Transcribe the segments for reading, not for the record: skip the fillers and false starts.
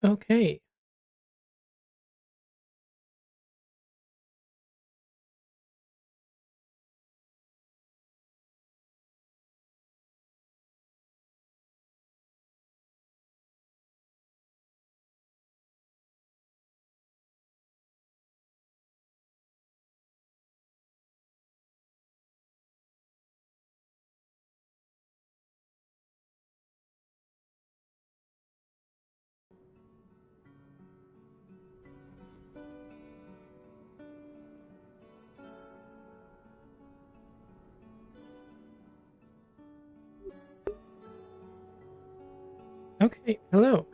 Okay. Okay. Hello.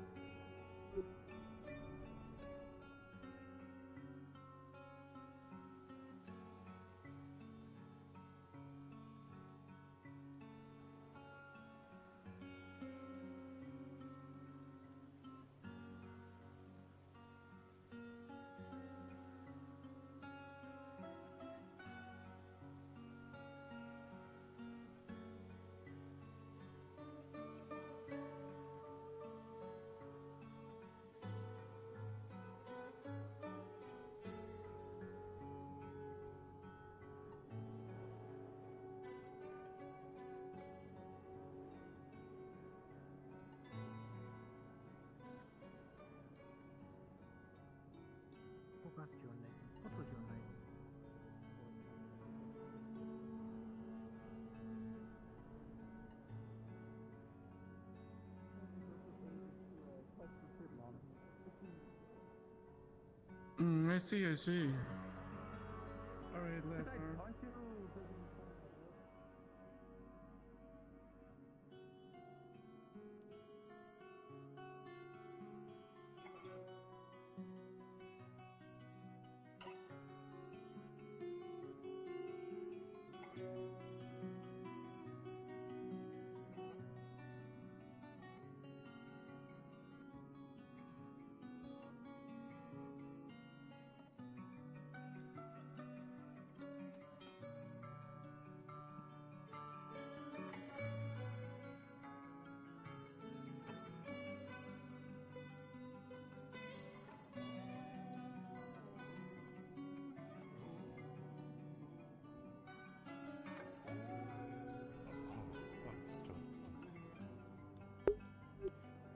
What was your name? What was your name? I see, I see. Alright, Leefside. Aren't you?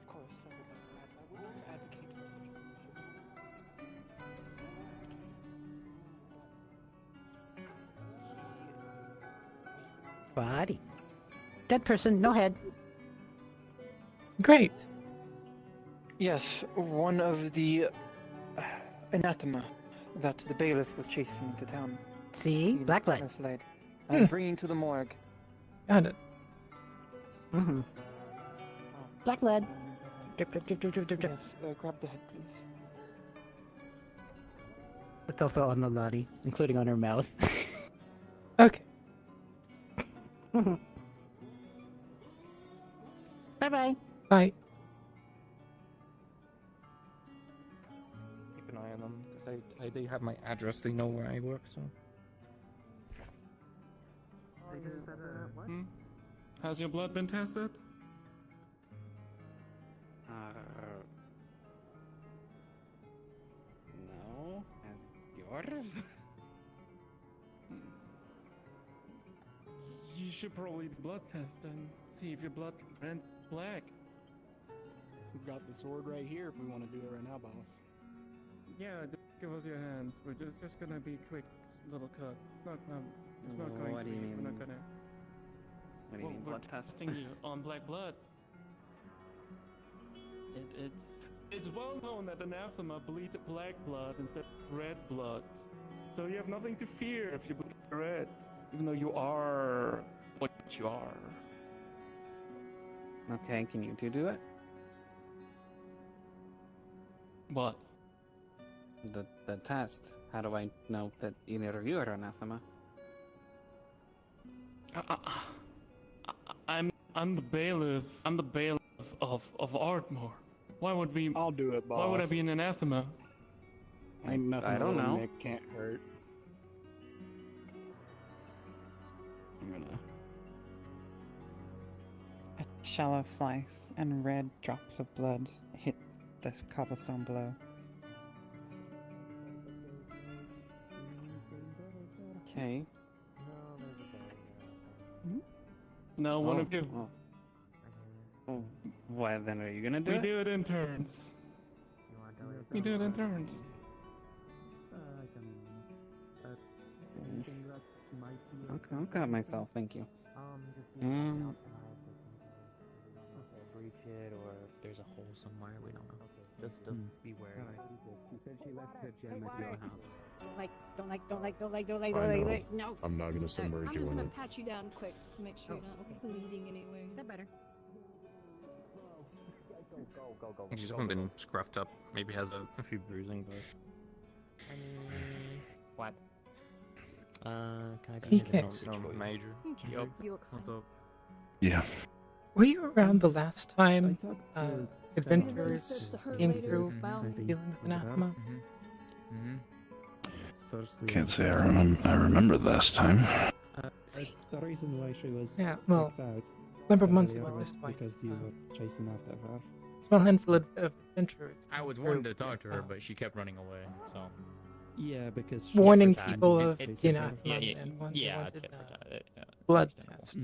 Of course, I would like that. I would not advocate for such a solution. Body. Dead person, no head. Great. Yes, one of the anathema that the bailiff was chasing into town. See? Black blood. Leefside. I'm bringing to the morgue. Got it. Mm-hmm. Black blood. Drip, drip, drip, drip, drip, drip, drip. Yes, grab the head, please. It's also on the lottie, including on her mouth. Okay. Bye-bye. Bye. Keep an eye on them, because they have my address, they know where I work, so. What? Has your blood been tested? No. And yours? You should probably blood test and see if your blood ran black. We've got the sword right here if we want to do it right now, boss. Yeah, just give us your hands. We're just gonna be quick little cut. It's not going What to do you be. We're mean? not gonna. What do you mean we're blood test? testing you on black blood. It's well known that anathema bleed black blood instead of red blood. So you have nothing to fear if you bleed red, even though you are what you are. Okay, can you two do it? What? The test. How do I know that either of you are anathema? I'm the bailiff. I'm the bailiff of Ardmore. Why would we? I'll do it, boss. Why would I be an anathema? Ain't nothing I don't little know. Nick can't hurt. I'm gonna... A shallow slice and red drops of blood hit the cobblestone below. Okay. No, one of you. Oh. Oh, what then are you gonna do We it? do it in turns. We do it in turns. I'll cut myself, thank you. Breach it, or if there's a hole somewhere, we don't know. Just beware. She said she left her gem at your house. Don't like, no. I'm not gonna submerge I'm you just in gonna it. pat you down quick to make sure you're not bleeding anywhere. Is that better? He's definitely been scruffed up. Maybe has a few bruising, but. What? Can I He just can't. No major. Yup. You look What's fine. up? Yeah. Were you around the last time I talked to adventurers came later through about me. dealing with anathema? Firstly, Can't say I remember the last time. the reason why she was Yeah, well, kicked out number of months earlier ago at was this point. because you were chasing after her. Small handful of adventurers. I came was through, wanting to talk to her, uh, but she kept running away. So Yeah, because she warning Kept her people time. of It's the okay. anathema and one they yeah, wanted kept her time. Yeah, blood understandable. test.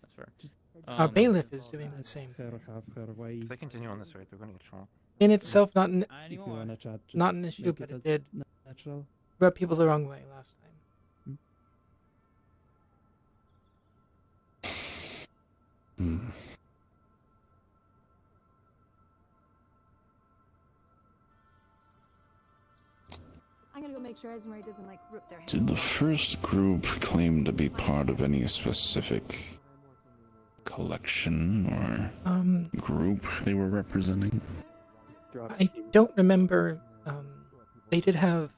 That's fair. Just Our bailiff is doing the same her thing. have her way. If they continue on this rate, they're gonna get shot. In itself, not an, If you wanna chat, just not an issue, make but it it did natural. rub people the wrong way last time. Hmm. I'm gonna go make sure Esmery doesn't like rip their hand. Did the first group claim to be part of any specific collection or group they were representing? I don't remember. They did have.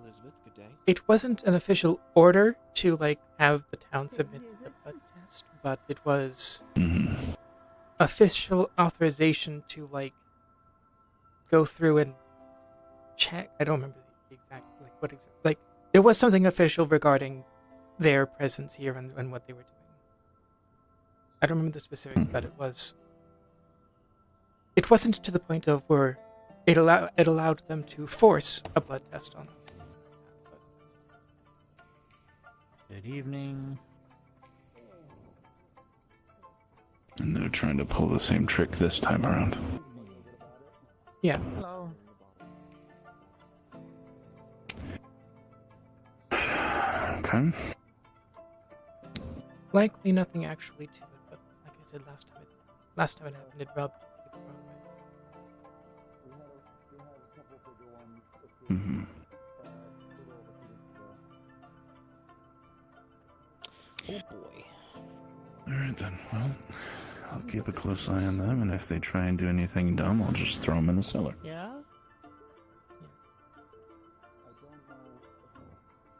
Elizabeth, good day. It wasn't an official order to like have the town submit the blood test, but it was Mm-hmm. official authorization to like go through and check. I don't remember the exact like there was something official regarding their presence here and what they were doing. I don't remember the specifics, but it was. It wasn't to the point of where it allowed them to force a blood test on us. Good evening. And they're trying to pull the same trick this time around. Yeah. Hello. Okay. Likely nothing actually to it, but like I said last time it happened, it rubbed people the wrong way. Mm-hmm. Oh boy. Alright then, well, I'll keep a close eye on them, and if they try and do anything dumb, I'll just throw them in the cellar. Yeah?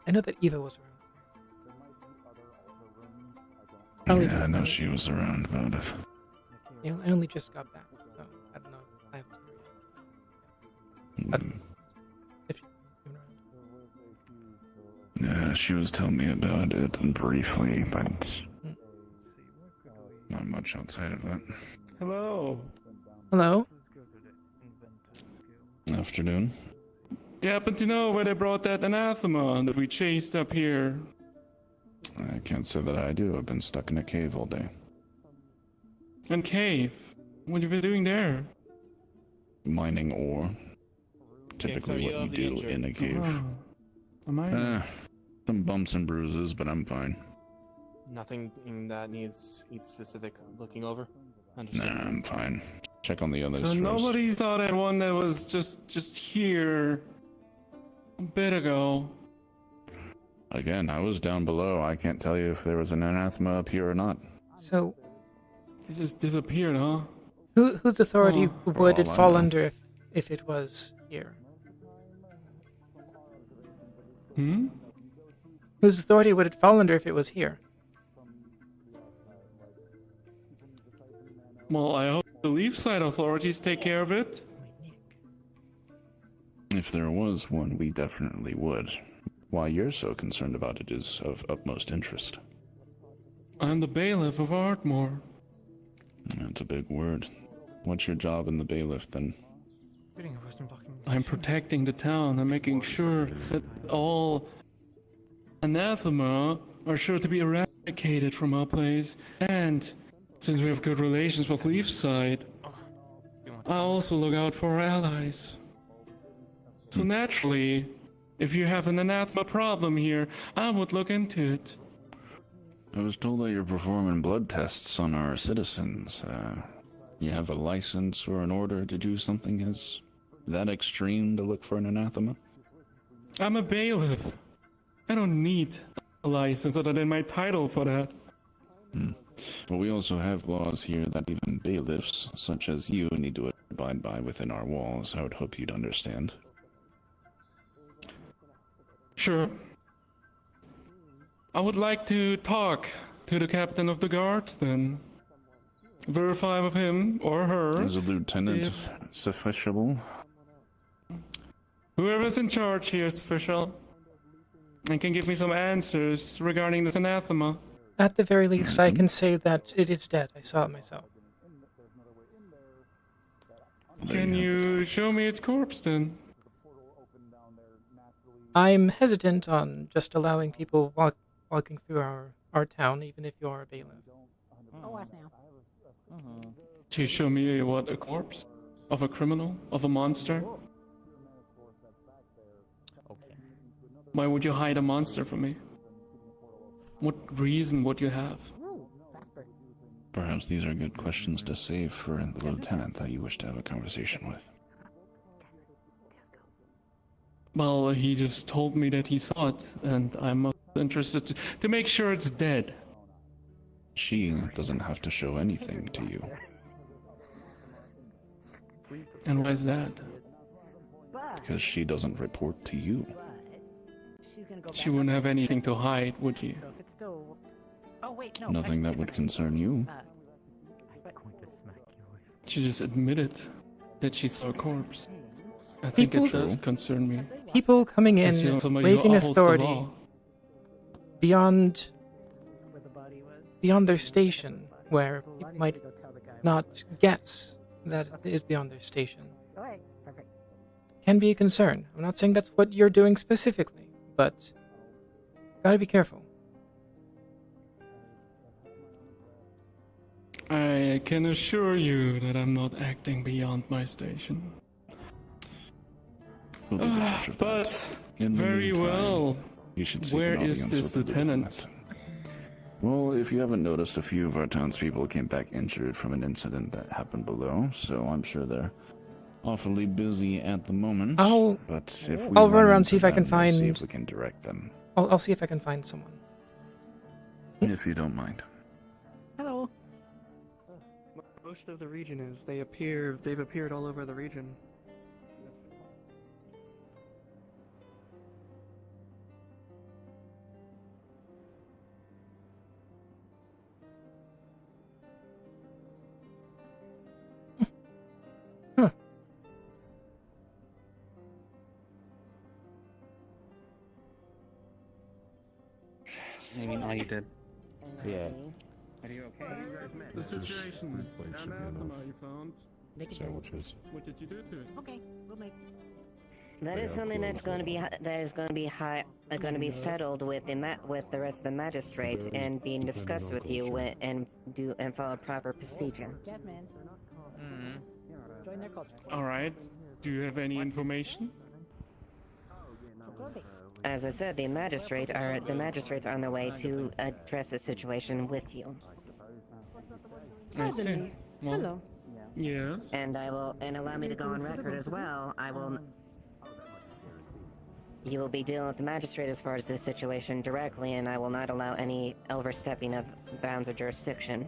I know that Eva was around. Probably Yeah, I didn't know know. she was around about it. Yeah, I only just got back, so I don't know. I haven't seen her yet. Mm. If she's even around. Yeah, she was telling me about it briefly, but not much outside of that. Hello. Hello? Afternoon. You happen to know where they brought that anathema that we chased up here? I can't say that I do. I've been stuck in a cave all day. And cave. What have you been doing there? Mining ore. Typically what you do in a cave. Oh. Am I? Some bumps and bruises, but I'm fine. Nothing that needs specific looking over. Nah, I'm fine. Check on the others So first. nobody saw that one that was just here a bit ago. Again, I was down below. I can't tell you if there was an anathema up here or not. So, It just disappeared, huh? whose authority Oh. would it Well, I fall know. under if it was here? Hmm? Whose authority would it fall under if it was here? Well, I hope the Leefside authorities take care of it. If there was one, we definitely would. Why you're so concerned about it is of utmost interest. I'm the bailiff of Ardmore. That's a big word. What's your job in the bailiff then? I'm protecting the town. I'm making sure that all anathema are sure to be eradicated from our place. And since we have good relations with Leefside, I also look out for our allies. So naturally, if you have an anathema problem here, I would look into it. I was told that you're performing blood tests on our citizens. You have a license or an order to do something as that extreme to look for an anathema? I'm a bailiff. I don't need a license other than my title for that. Well, we also have laws here that even bailiffs, such as you, need to abide by within our walls. I would hope you'd understand. Sure. I would like to talk to the captain of the guard, then. Verify with him or her. Is a lieutenant sufficient? Whoever's in charge here is official. And can give me some answers regarding this anathema. At the very least, I can say that it is dead. I saw it myself. Can you show me its corpse then? I'm hesitant on just allowing people walking through our town, even if you are a bailiff. Oh, watch now. Can you show me what, a corpse? Of a criminal? Of a monster? Okay. Why would you hide a monster from me? What reason would you have? Ooh, Jasper. Perhaps these are good questions to save for the lieutenant that you wish to have a conversation with. Well, he just told me that he saw it, and I'm interested to make sure it's dead. She doesn't have to show anything to you. And why is that? Because she doesn't report to you. She wouldn't have anything to hide, would she? Oh, wait, no. Nothing that would concern you. She just admitted that she saw a corpse. I think it does concern me. People coming in, waving authority beyond their station, where people might not guess that it is beyond their station, can be a concern. I'm not saying that's what you're doing specifically, but gotta be careful. I can assure you that I'm not acting beyond my station. But, In the very meantime, well. You should seek Where an is audience this with the lieutenant? Well, if you haven't noticed, a few of our townspeople came back injured from an incident that happened below, so I'm sure they're awfully busy at the moment. But if we I'll run around, into see if I can them, we'll see find. if we can direct them, I'll see if I can find someone. if you don't mind. Hello. Most of the region is. They've appeared all over the region. Maybe all you did. Yeah. Are you okay? The situation. Anathema you found. Sandwiches. What did you do to it? Okay, we'll make. That is something that's going to be going to be settled with the rest of the magistrates and being discussed with you and follow proper procedure. Jasmine. Join their culture. All right. Do you have any information? As I said, the magistrates are on their way to address the situation with you. I see. Well, Hello. yes. And allow me to go on record as well. You will be dealing with the magistrate as far as this situation directly, and I will not allow any overstepping of bounds of jurisdiction.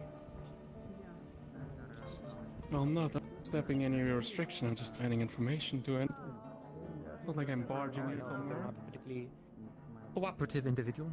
Well, I'm not stepping any restriction. I'm just adding information to it. Not like I'm barging in somewhere. Not a particularly cooperative individual.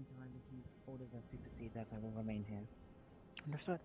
until I receive orders that supersede that, I will remain here. Understood.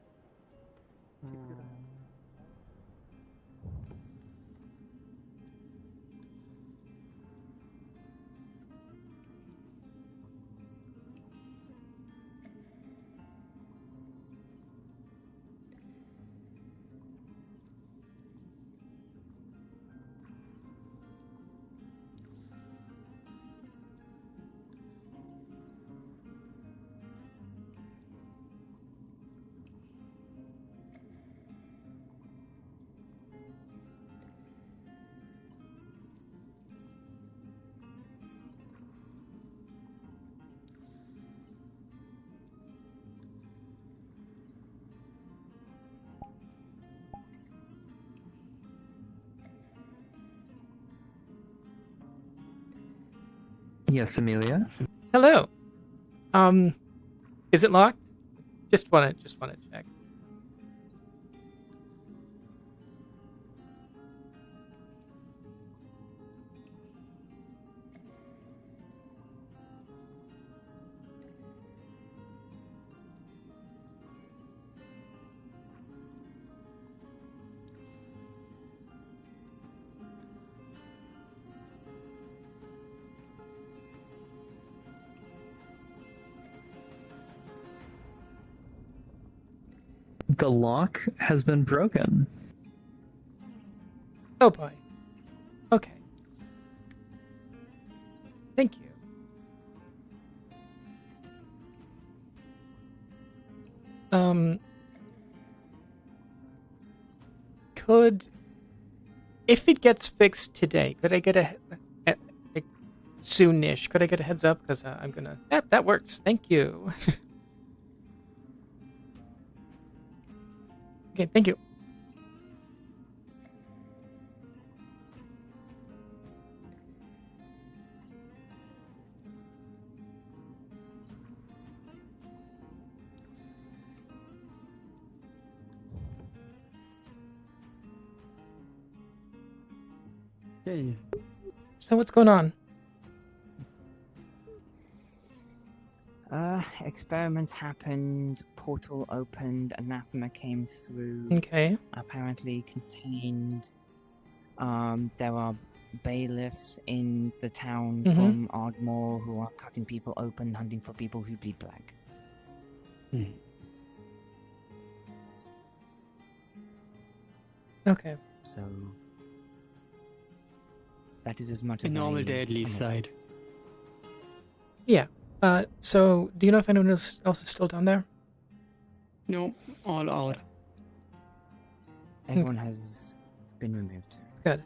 Yes, Amelia. Hello. Is it locked? Just wanna check. The lock has been broken. Oh boy. Okay. Thank you. If it gets fixed today, could I get a soonish? Could I get a heads up? Because I'm gonna. That works. Thank you. Okay, thank you. Hey. So what's going on? Experiments happened, portal opened, anathema came through. Okay. Apparently contained. There are bailiffs in the town from Ardmore who are cutting people open, hunting for people who bleed black. Okay. So that is as much A as normal I day at Leefside. Yeah. So do you know if anyone else is still down there? No, all out. Everyone has been removed. Good.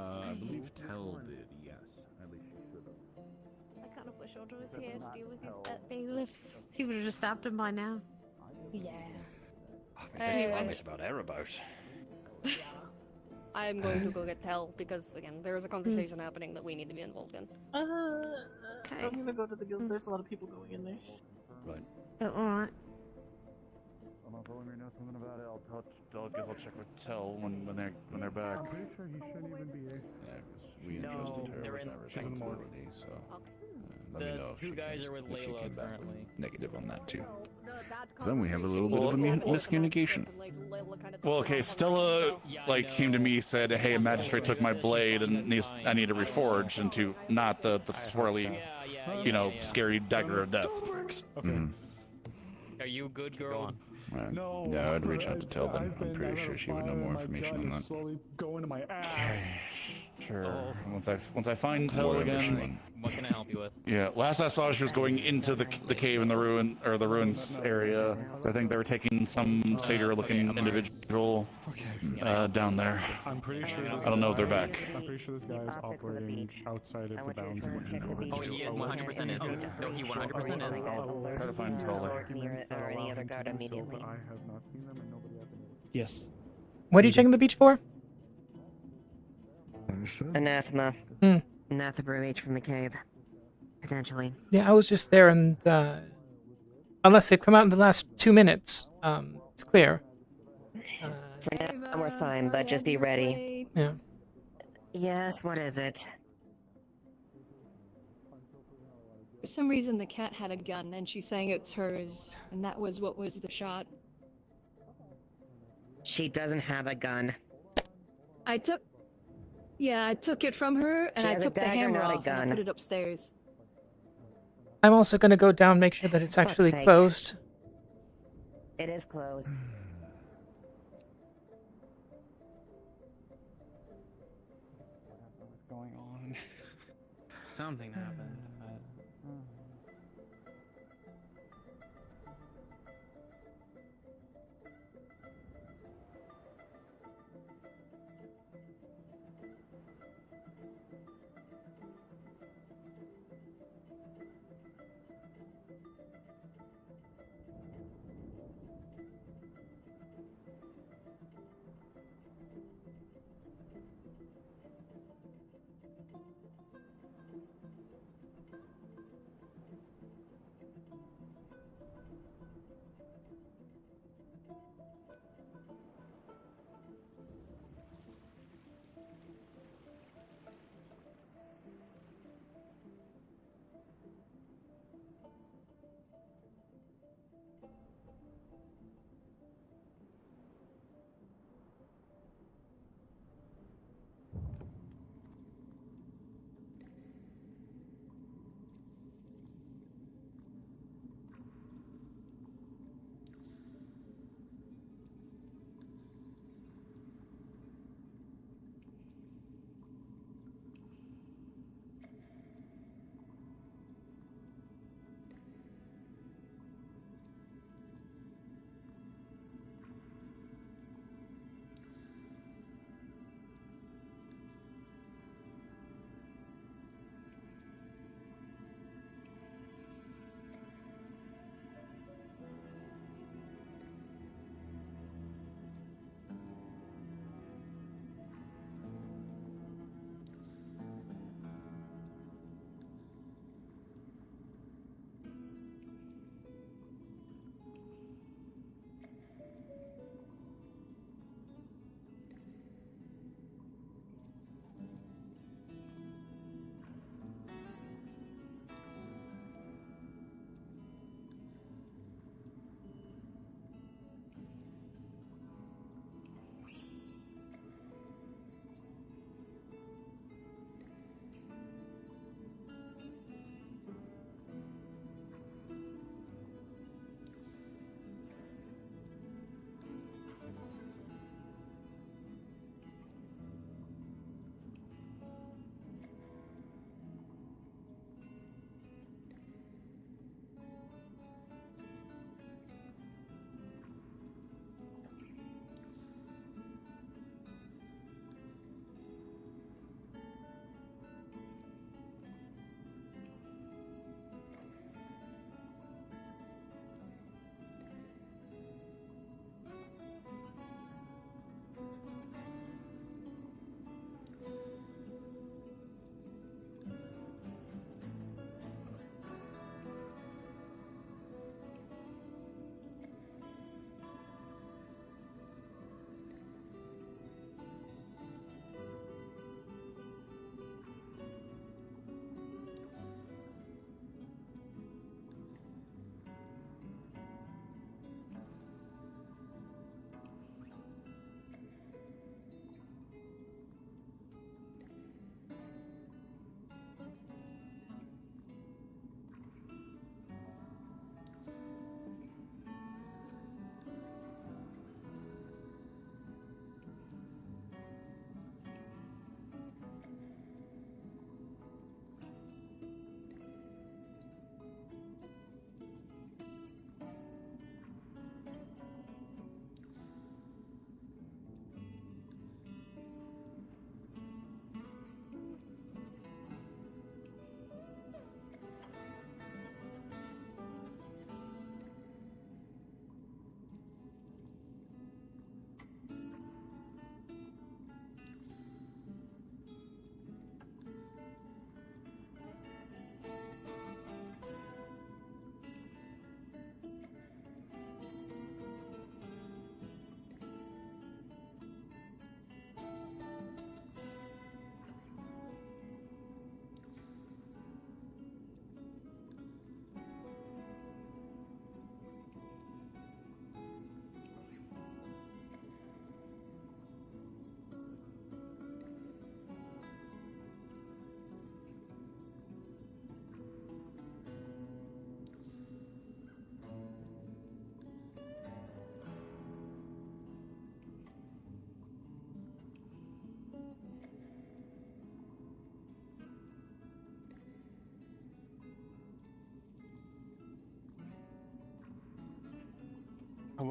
I believe Tell did, yes. At least she should have. I kind of wish Audra was here to deal with these bailiffs. He would have just stabbed him by now. Yeah. That's what I miss about Erebos. I'm going to go get Tell because again, there is a conversation happening that we need to be involved in. Okay. I'm gonna go to the guild. There's a lot of people going in there. Right. Alright. I'm not telling me nothing about it. I'll check with Tell when they're back. I'm pretty sure he shouldn't even be here. Yeah, because we entrusted her with that responsibility, so let me know if two guys are with if she Layla came back currently. with negative on that too. So then we have a little bit of a miscommunication. Well, okay, Stella came to me, said, "Hey, a magistrate took my blade and I need to reforge into not the swirly, scary dagger of death." Okay. Mm-hmm. Are you good, girl? Right. No. Yeah, I'd reach out to Tell them. I'm pretty sure she would know more information on that. Slowly go into my ass. Sure. Oh. Once I find Tell Whatever she again. wants. What can I help you with? Yeah. Last I saw, she was going into the cave in the ruins area. I think they were taking some satyr-looking individual down there. I'm pretty sure. I don't know if they're back. I'm pretty sure this guy is operating outside of the bounds of what he's already. Oh, he is 100% is. No, he 100% is. I'll try to find Tell there. Or any other guard immediately. I have not seen them, and nobody has been. Yes. What are you checking the beach for? Anathema. Hmm. Anathema reach from the cave. Potentially. Yeah, I was just there, and unless they've come out in the last 2 minutes, it's clear. For now, we're fine, but just be ready. Yeah. Yes, what is it? For some reason, the cat had a gun, and she's saying it's hers, and that was what was the shot. She doesn't have a gun. I took it from her, and She I has a took the dagger, hammer not a off, and I gun. put it upstairs. I'm also going to go down, make sure that it's actually sake. closed. It is closed. What's going on? Something happened.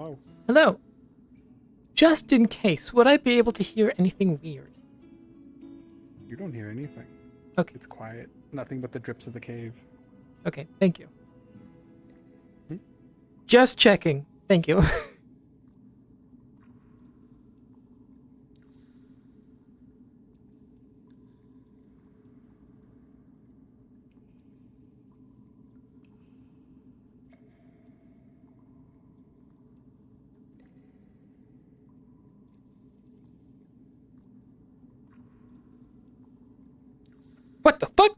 Hello. Hello. Just in case, would I be able to hear anything weird? You don't hear anything. Okay. It's quiet. Nothing but the drips of the cave. Okay, thank you. Hmm? Just checking. Thank you. What the fuck?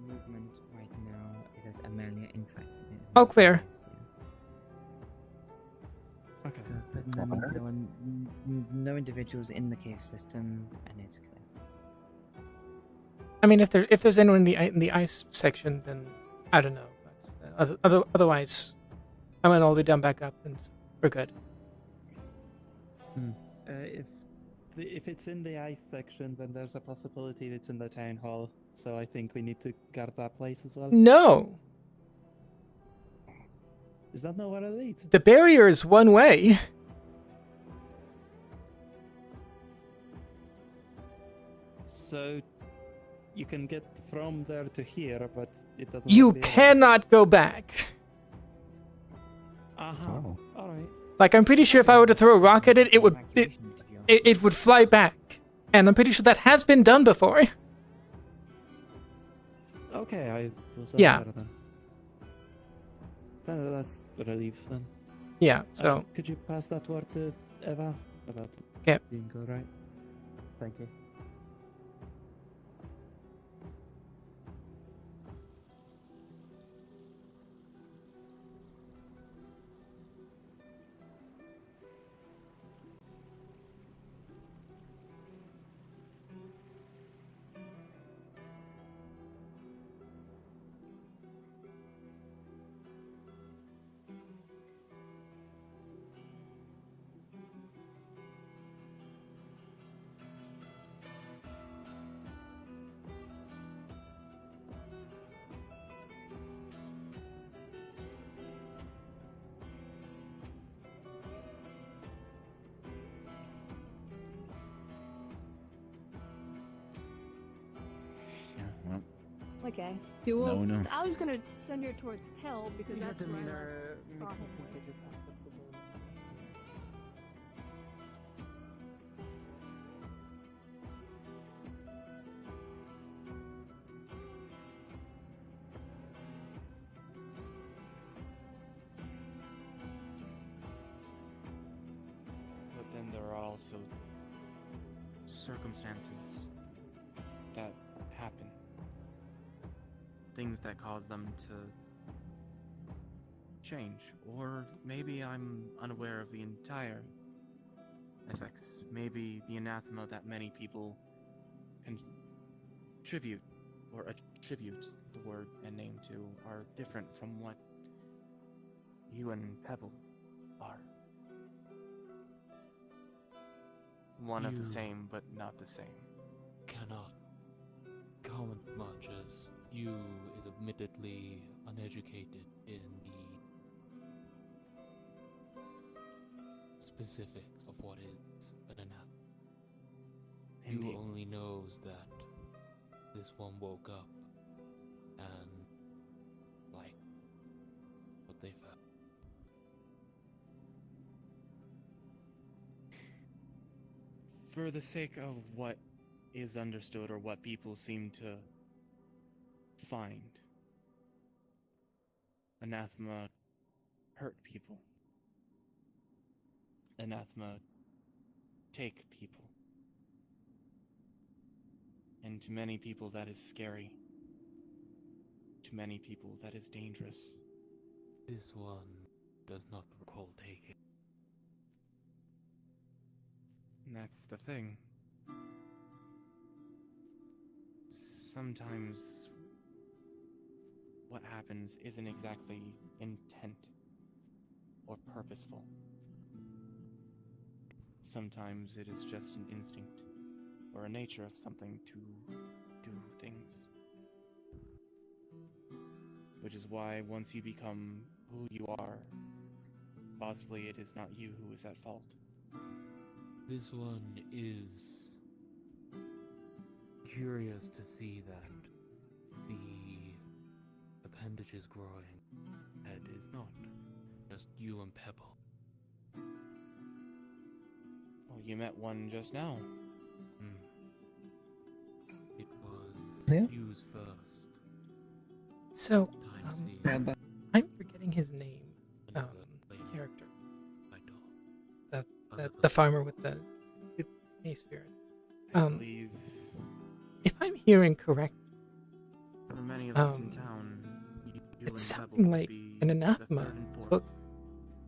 Movement right now is that Amelia, in fact. All clear. Okay. So at present moment, there are no individuals in the cave system, and it's clear. I mean, if there's anyone in the ice section, then I don't know. But otherwise, I'm gonna all be done back up, and we're good. If it's in the ice section, then there's a possibility it's in the town hall. So I think we need to guard that place as well. No, Is that not where it leads? the barrier is one way. So you can get from there to here, but it doesn't. You cannot go back. All right. Like, I'm pretty sure if I were to throw a rock at it, it would fly back, and I'm pretty sure that has been done before. Okay, I was Yeah. better then. That's a relief then. Yeah. So could you pass that word to Eva about okay. being all right? Thank you. Well, Okay. Yeah, well, No. I was gonna send her towards Tell because that's where I saw him. But then there are also circumstances that happen. Things that cause them to change. Or maybe I'm unaware of the entire effects. Maybe the anathema that many people contribute or attribute the word and name to are different from what you and Pebble are. One of the You same, but not the same. Cannot comment much as you is admittedly uneducated in the specifics of what is an anathema. Indeed. You only knows that this one woke up and like what they found. For the sake of what is understood or what people seem to find, anathema hurt people. Anathema take people. And to many people that is scary. To many people that is dangerous. This one does not recall taking. And that's the thing. Sometimes what happens isn't exactly intent or purposeful. Sometimes it is just an instinct or a nature of something to do things. Which is why once you become who you are, possibly it is not you who is at fault. This one is curious to see that the appendages growing head is not just you and Pebble. Well, you met one just now. It was Yeah. used first. So, Time I'm forgetting his name. The character. The farmer with the hay spirit. I believe If I'm hearing correct, for many of us in town, you and it's Pebble something would like be an the anathema third and fourth. took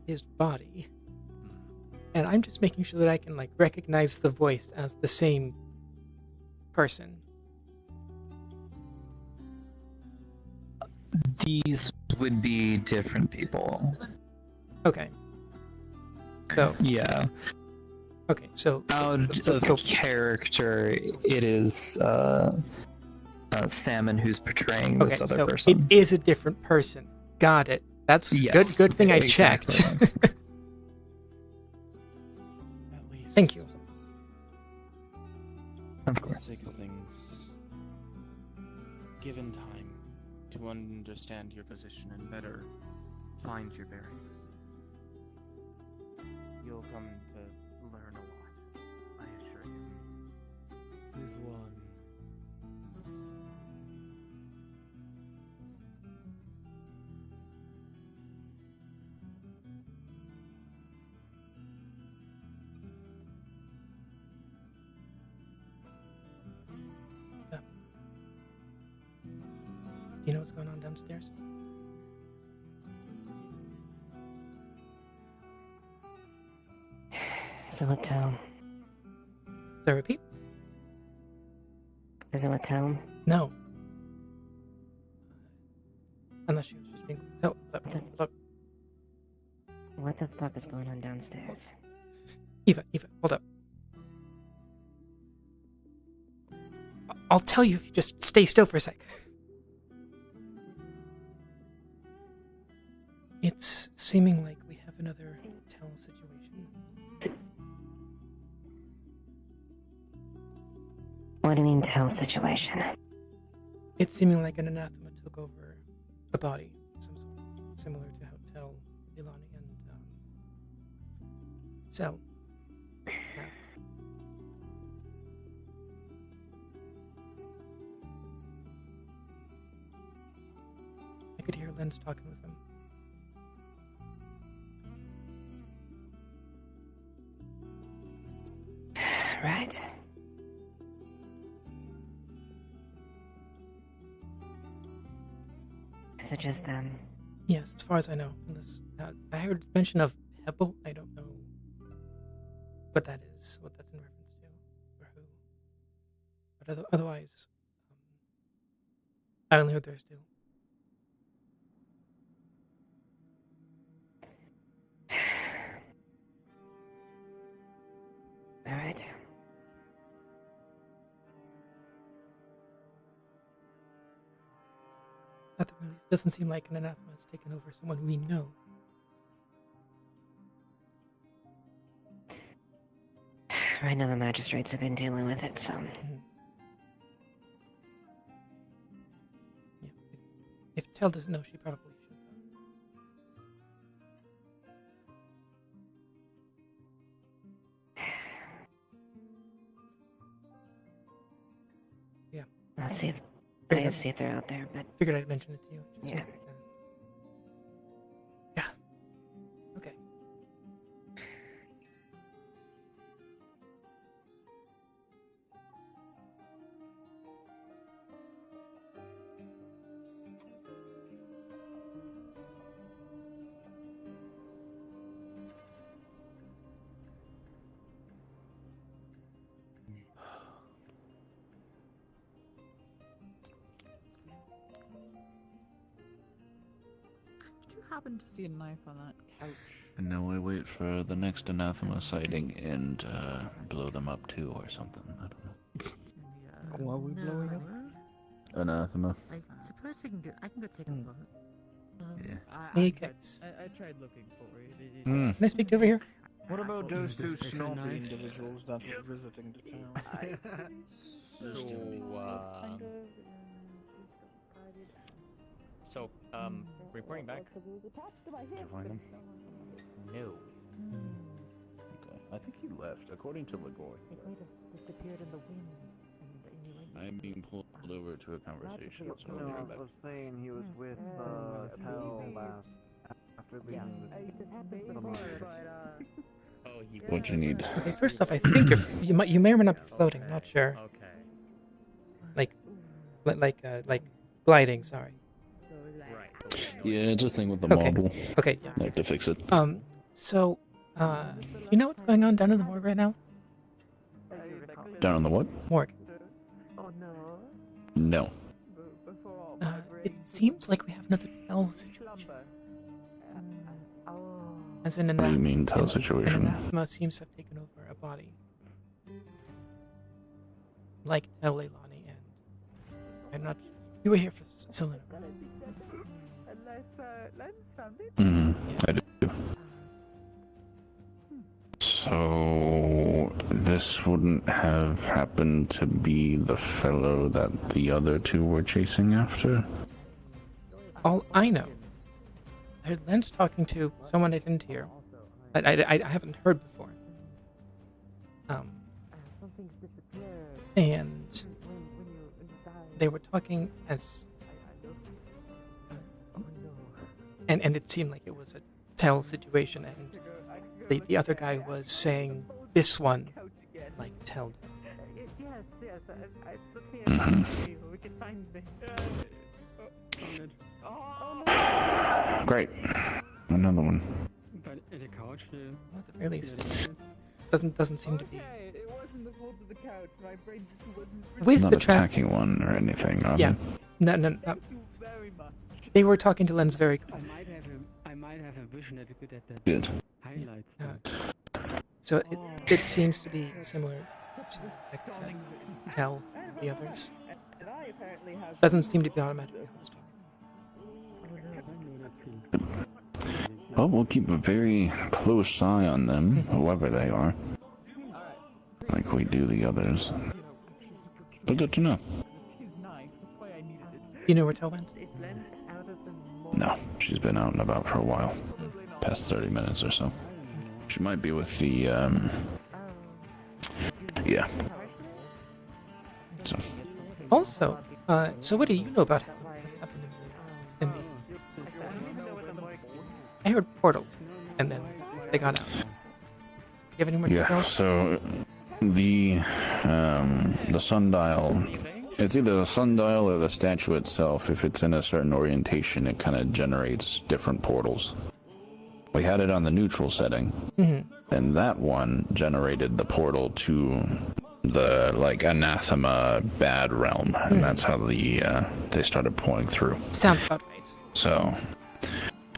his body, and I'm just making sure that I can like recognize the voice as the same person. These would be different people. Okay. So yeah. Okay, so out of character, it is Salmon who's portraying this okay, other so person. it is a different person. Got it. That's Yes, good thing I exactly. checked. At least Thank you. Of for the course. sake of things, given time to understand your position and better find your bearings, you'll come to learn a lot, I assure you. This one. Do you know what's going on downstairs? Is it what town? Sorry, repeat? Is it what town? No. Unless she was just being. So, What the fuck is going on downstairs? Eva, hold up. I'll tell you if you just stay still for a sec. It's seeming like we have another tell situation. What do you mean, tell situation? It's seeming like an anathema took over a body, some sort, similar to how Tell, Ilani, and Cell. I could hear Len's talking with him. Right. Is it just them? Yes, as far as I know. Unless I heard mention of Pebble. I don't know what that is, what that's in reference to, or who. But otherwise, I only heard there's two. All right. At the very least, doesn't seem like an anathema has taken over someone we know. I know the magistrates have been dealing with it, so... Yeah. If Tell doesn't know, she probably should know. Yeah. I'll see if they're out there, but... Figured I'd mention it to you. Just yeah. so, yeah. Okay. Did you happen to see a knife on that couch? And now I wait for the next anathema sighting and blow them up too or something. I don't know. What are we blowing up? Anathema. I suppose we can go. I can go take a look. Yeah. I tried looking for it. Can I speak to over here? What about those two snobby knife? individuals that were visiting the town? So, reporting back. Did you find him? No. Okay. I think he left, according to Ligoi. It might have disappeared in the wind. I'm being pulled over to a conversation, so I'll be right back. was saying he was with Tel last after leaving What'd you need? Okay, first off, I think you may or may not be floating. I'm not sure. Okay. Like gliding. Sorry. Yeah, it's a thing with the model. Okay. Yeah. I have to fix it. So, you know what's going on down in the morgue right now? Down on the what? Morgue. No. It seems like we have another Tell situation. As in What do you mean, Tell situation? Anathema seems to have taken over a body. Like Tell Leilani, and I'm not. You were here for Selena. I do. So this wouldn't have happened to be the fellow that the other two were chasing after? All I know, I heard Lance talking to someone I didn't hear. I haven't heard before. And they were talking as, and it seemed like it was a Tell situation, and the other guy was saying this one, like Tell. Yes, Mm-hmm. we can find Great. Another one. But the couch, At the very least, doesn't seem to be. It wasn't the fault of the couch. My brain just wasn't. With Not the trap. attacking one or anything, are Yeah. they? No. They were talking to Lens very close. I might have a vision that could at that Good. highlights. So it seems to be similar to, like I said, Tell the others. Doesn't seem to be automatically hostile. Well, we'll keep a very close eye on them, whoever they are. Like we do the others. But good to know. You know where Tell went? No, she's been out and about for a while. Past 30 minutes or so. She might be with the, yeah. So. Also, so what do you know about what happened in the I heard portal, and then they got out. You have any more Yeah, details? so the sundial, it's either the sundial or the statue itself. If it's in a certain orientation, it kind of generates different portals. We had it on the neutral setting, and that one generated the portal to the like anathema bad realm, and that's how they started pulling through. Sounds about right. So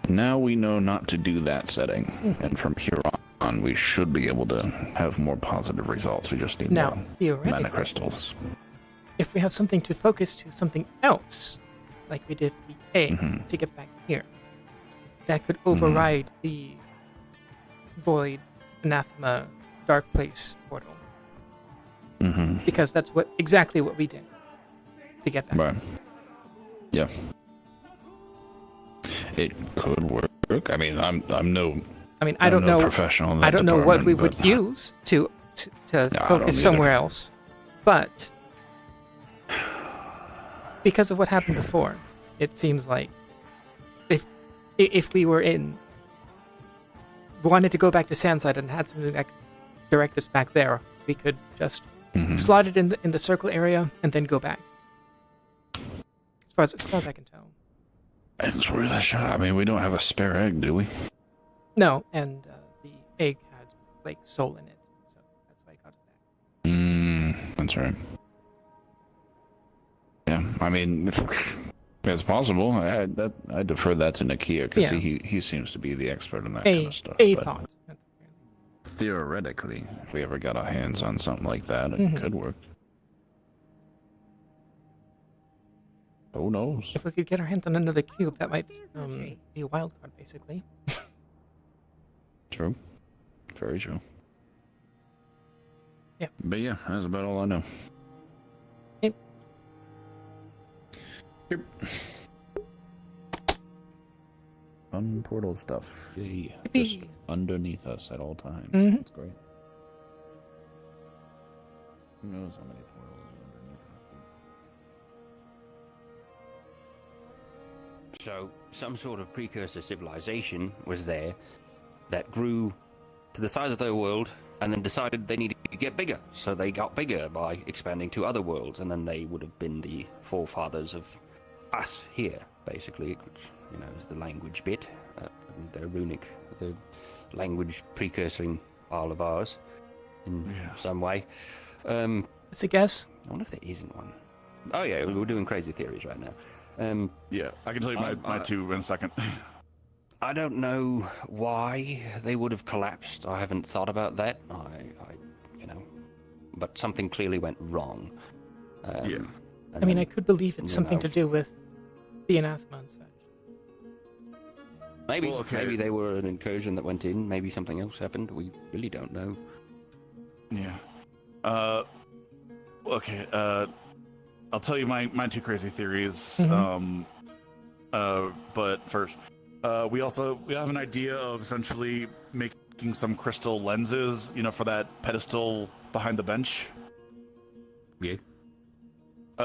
now we know not to do that setting, and from here on we should be able to have more positive results. We just need Now, more theoretically, mana crystals. if we have something to focus to something else, like we did the A to get back here, that could override the void, anathema, dark place portal. because that's exactly what we did to get that. Right. Yeah. It could work. I mean, I'm no. I mean, I don't know. Professional in that I don't know what we department, would use to I don't focus somewhere else, but because of what happened before, it seems like if we wanted to go back to Sandside and had something that could direct us back there, we could just slot it in the circle area and then go back. As far as I can tell. It's really sure. I mean, we don't have a spare egg, do we? No, and the egg had like soul in it, so that's why I got it back. That's right. Yeah, I mean, it's possible. I defer that to Nakia because he seems to be the expert in that kind of stuff. Thought. Theoretically, if we ever got our hands on something like that, it could work. Who knows? If we could get our hands on another cube, that might be a wild card, basically. True. Very true. Yeah. But yeah, that's about all I know. Yep. Fun portal stuff. Yay. Just underneath us at all times. That's great. Who knows how many portals are underneath us? So, some sort of precursor civilization was there that grew to the size of their world and then decided they needed to get bigger. So they got bigger by expanding to other worlds, and then they would have been the forefathers of us here, basically, which, is the language bit. The runic, the language precursoring all of ours in some way. It's a guess. I wonder if there isn't one. Oh yeah, we're doing crazy theories right now. Yeah, I can tell you my two in a second. I don't know why they would have collapsed. I haven't thought about that. But something clearly went wrong. I mean, I could believe it's something to do with the anathema and such. Maybe, maybe they were an incursion that went in. Maybe something else happened. We really don't know. Yeah. Okay. I'll tell you my two crazy theories. But first, we have an idea of essentially making some crystal lenses, for that pedestal behind the bench. Yeah.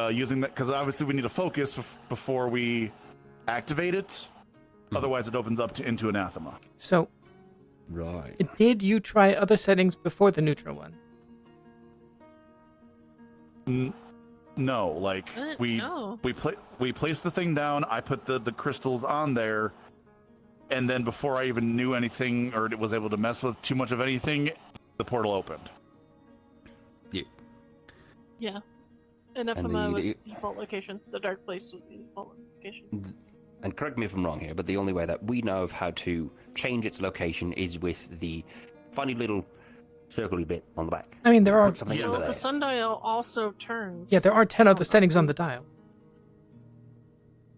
Using that, because obviously we need to focus before we activate it. Otherwise, it opens up into anathema. So, right. Did you try other settings before the neutral one? No, like we placed the thing down. I put the crystals on there, and then before I even knew anything or was able to mess with too much of anything, the portal opened. Yeah. Yeah. Anathema was the default location. The dark place was the default location. And correct me if I'm wrong here, but the only way that we know of how to change its location is with the funny little circly bit on the back. I mean, there are... The sundial also turns. Yeah, there are 10 other settings on the dial.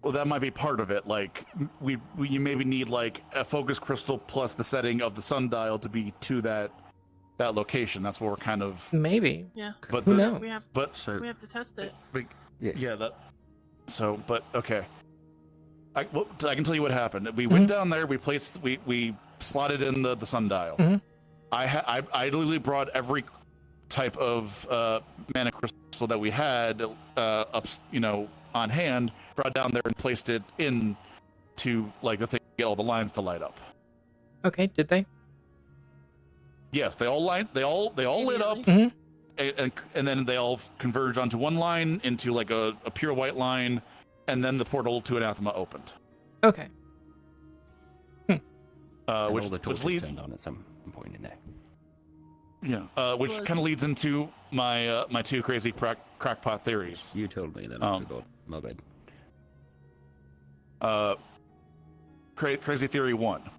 Well, that might be part of it. Like, you maybe need, like, a focus crystal plus the setting of the sundial to be to that location. That's what we're kind of... Maybe. Yeah. But who knows? We have to test it. Okay. I can tell you what happened. We went down there. We slotted in the sundial. I literally brought every type of mana crystal that we had up, on hand. Brought down there and placed it in to like the thing, get all the lines to light up. Okay, did they? Yes, they all lit up, and then they all converged onto one line into like a pure white line. And then the portal to anathema opened. Okay. Which all the torches turned on at some point in there. Yeah, which kind of leads into my my two crazy crackpot theories. You told me that I forgot. My bad. Crazy theory 1.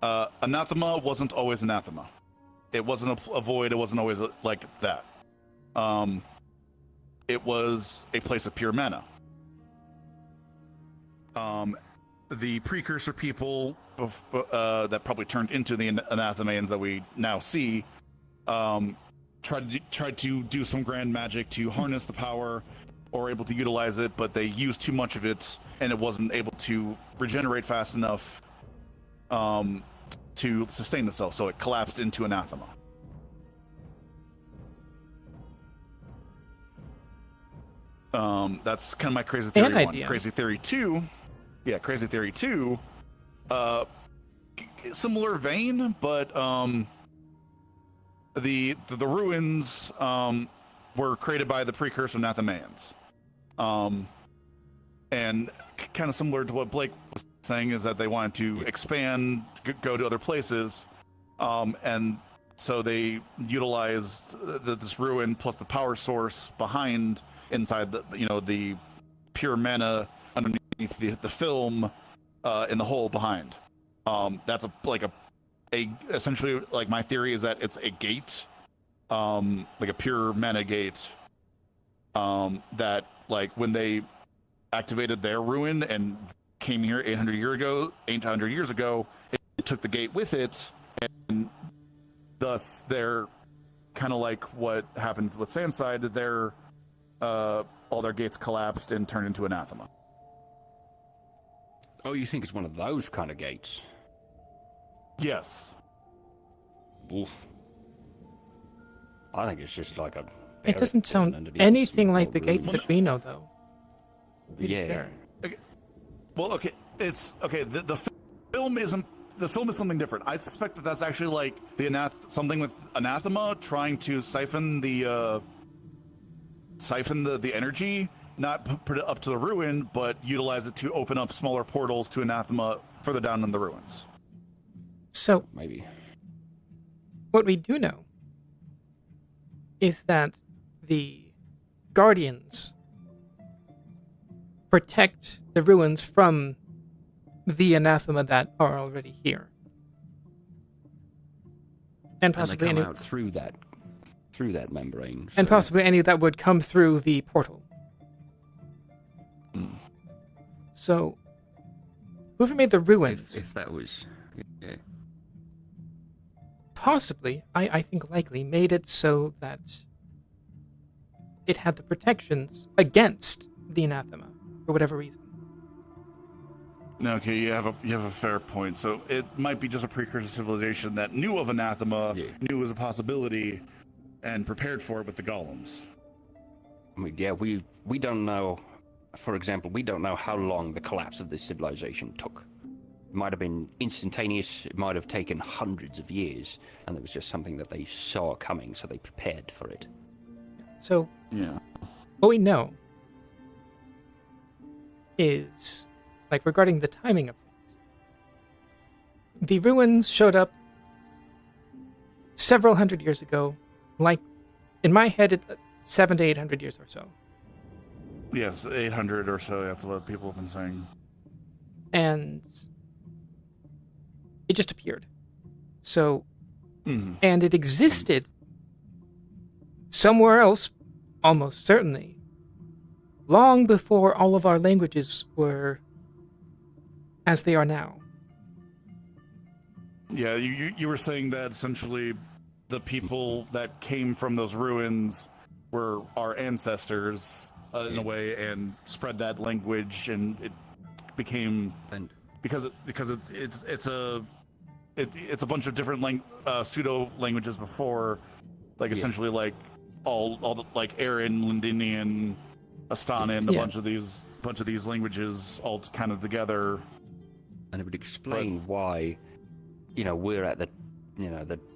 Anathema wasn't always anathema. It wasn't a void. It wasn't always like that. It was a place of pure mana. The precursor people that probably turned into the anathemans that we now see tried to do some grand magic to harness the power, or able to utilize it, but they used too much of it, and it wasn't able to regenerate fast enough to sustain itself, so it collapsed into anathema. That's kind of my crazy theory one. Crazy theory two, crazy theory two. Similar vein, but the ruins were created by the precursor Nathamans. And kind of similar to what Blake was saying is that they wanted to expand, go to other places, and so they utilized this ruin plus the power source behind inside the pure mana underneath the film in the hole behind. That's essentially like my theory is that it's a gate, like a pure mana gate, that like when they activated their ruin and came here 800 years ago, it took the gate with it, and thus they're kind of like what happens with Sandside. Their all their gates collapsed and turned into anathema. Oh, you think it's one of those kind of gates? Yes. Oof. I think it's just like a... It doesn't sound anything like the gates that we know, though. Yeah. Sure. Okay. Well, okay, it's okay. The film isn't. The film is something different. I suspect that that's actually like something with anathema trying to siphon the energy, not put it up to the ruin, but utilize it to open up smaller portals to anathema further down in the ruins. So maybe what we do know is that the Guardians protect the ruins from the anathema that are already here, and possibly and they any come out through that membrane, and possibly any that would come through the portal. So, whoever made the ruins, if that was, yeah. Possibly, I think likely made it so that it had the protections against the anathema for whatever reason. Okay, you have a fair point. So it might be just a precursor civilization that knew of anathema, knew it was a possibility, and prepared for it with the golems. I mean, yeah, we don't know. For example, we don't know how long the collapse of this civilization took. It might have been instantaneous. It might have taken hundreds of years, and it was just something that they saw coming, so they prepared for it. So, yeah, what we know is, like, regarding the timing of things, the ruins showed up several hundred years ago, like, in my head, 700 to 800 years or so. Yes, 800 or so. That's what people have been saying. And it just appeared. So, and it existed somewhere else, almost certainly, long before all of our languages were as they are now. Yeah, you were saying that essentially the people that came from those ruins were our ancestors in a way, and spread that language, and it became because it's a bunch of different pseudo languages before, like essentially like all the like Aryan, Londinian, Astana, a bunch of these languages all kind of together. And it would explain why, we're at the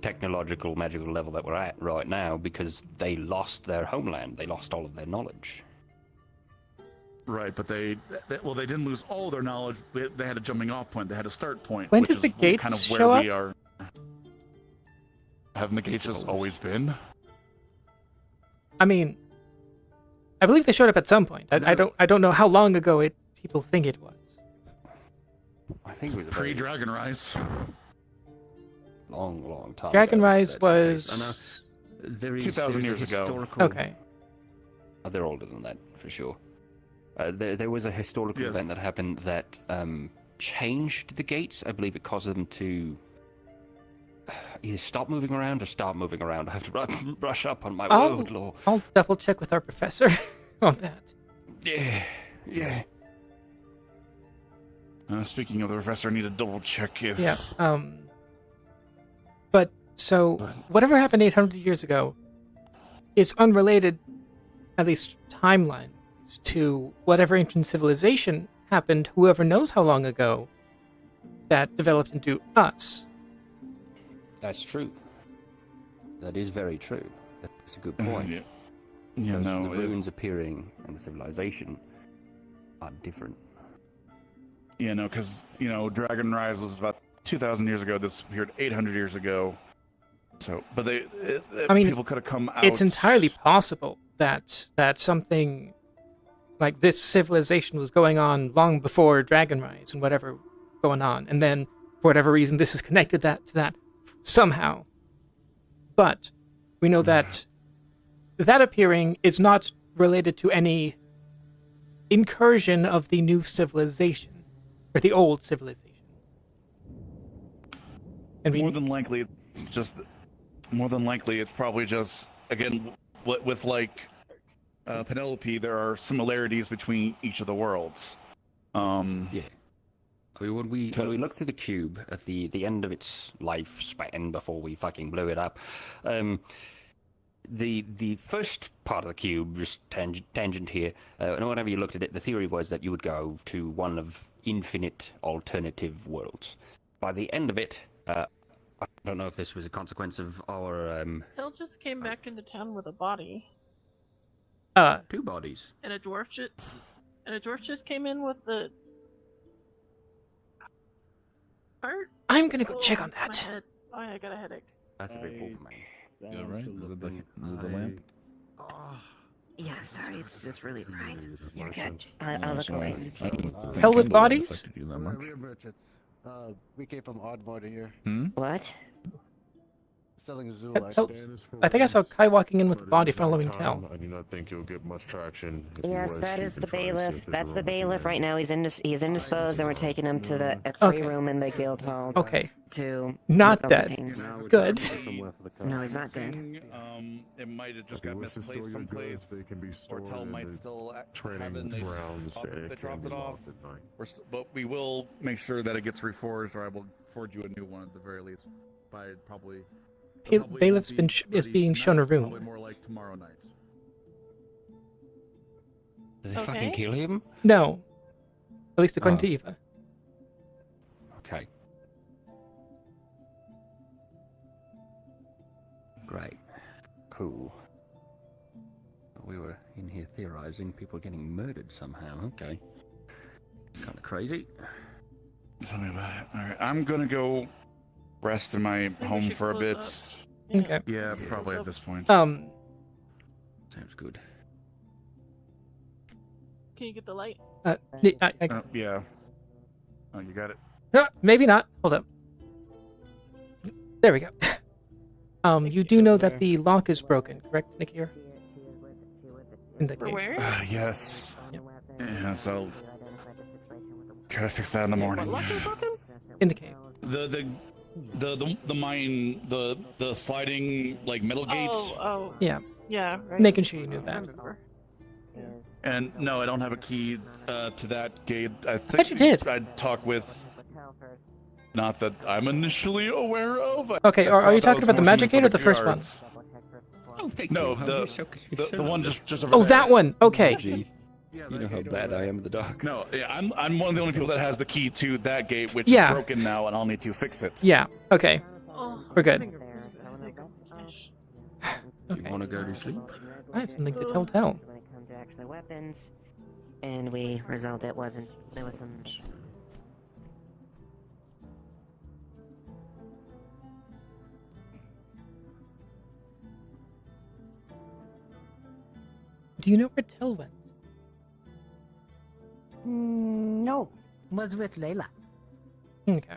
technological, magical level that we're at right now, because they lost their homeland. They lost all of their knowledge. Right, but they didn't lose all their knowledge. They had a jumping off point. They had a start point. When which did the is gates kind of show where up? we are. Haven't the gates just always been? I mean, I believe they showed up at some point. I don't know how long ago people think it was. I think it was pre-Dragon Rise. Long time. Dragon ago, Rise that's was the case. There is 2,000 years ago. historical... Okay. Oh, they're older than that for sure. There was a historical event that happened that changed the gates. I believe it caused them to either stop moving around or start moving around. I have to brush up on my I'll, world lore. I'll double check with our professor on that. Yeah. Speaking of the professor, I need to double check if. Yeah. But so whatever happened 800 years ago is unrelated, at least timeline, to whatever ancient civilization happened. Whoever knows how long ago that developed into us. That's true. That is very true. That's a good point. Yeah, Because no. the ruins appearing and the civilization are different. Yeah, no, because, Dragon Rise was about 2,000 years ago. This appeared 800 years ago. So, but people could have come out. It's entirely possible that something like this civilization was going on long before Dragon Rise and whatever going on. And then, for whatever reason, this is connected to that somehow. But we know that appearing is not related to any incursion of the new civilization. Or the old civilization. And more than likely, it's probably just, again, with Penelope, there are similarities between each of the worlds. Yeah. I mean, when we look through the cube at the end of its lifespan before we fucking blew it up, the first part of the cube, just tangent here, and whenever you looked at it, the theory was that you would go to one of infinite alternative worlds. By the end of it, I don't know if this was a consequence of our Tel just came back into town with a body. 2 bodies. And a dwarf just came in with the heart. I'm gonna go check on that. My head. Oh, I got a headache. That's a bit cool for me. Yeah, right? Is it the lamp? Yeah, sorry, it's just really bright. You're good. I'll look away. Hell with bodies? We're merchants. We came from Oddmore here. What? Selling zoo I think I saw Kai walking in with a body following Tel. I do not think you'll get much traction. Yes, that is the bailiff. That's the bailiff right now. He's indisposed, and we're taking him to the free room in the guild hall. Okay. To not look over dead. things. Good. No, he's not dead. It might have just got misplaced someplace. They can be Or stored Tel in might the still have training it. grounds. They It dropped can it be off. lost at night. But we will make sure that it gets reforged, or I will forge you a new one at the very least. By probably. Bailiff's is being shown a Probably room. more like tomorrow night. Did they fucking kill him? No. At least according to Eva. Okay. Great. Cool. We were in here theorizing people getting murdered somehow. Okay. Kind of crazy. Tell me about it. Alright, I'm gonna go rest in my home for a bit. Okay. Yeah, probably at this point. Sounds good. Can you get the light? Yeah. Oh, you got it. Maybe not. Hold up. There we go. You do know that the lock is broken, correct, Nikir? In the For cave. where? Yes. Yeah, so try to fix that in the morning. What lock is broken? In the cave. The mine, the sliding like metal gates. Oh. Yeah. Yeah. Right. Making sure you knew that. And no, I don't have a key to that gate. I think But you did. I'd talk with. Not that I'm initially aware of. Okay, are you talking about the magic gate or the first one? Oh, thank No, you. the one just over Oh, there. that one. Okay. You know how bad I am in the dark. No, yeah, I'm one of the only people that has the key to that gate, which Yeah. is broken now, and I'll need to fix it. Yeah. Okay. We're good. Do you want to go to sleep? I have something to tell. When it comes to actually weapons, and we resolved there was some. Do you know where Tel went? No, was with Layla. Okay.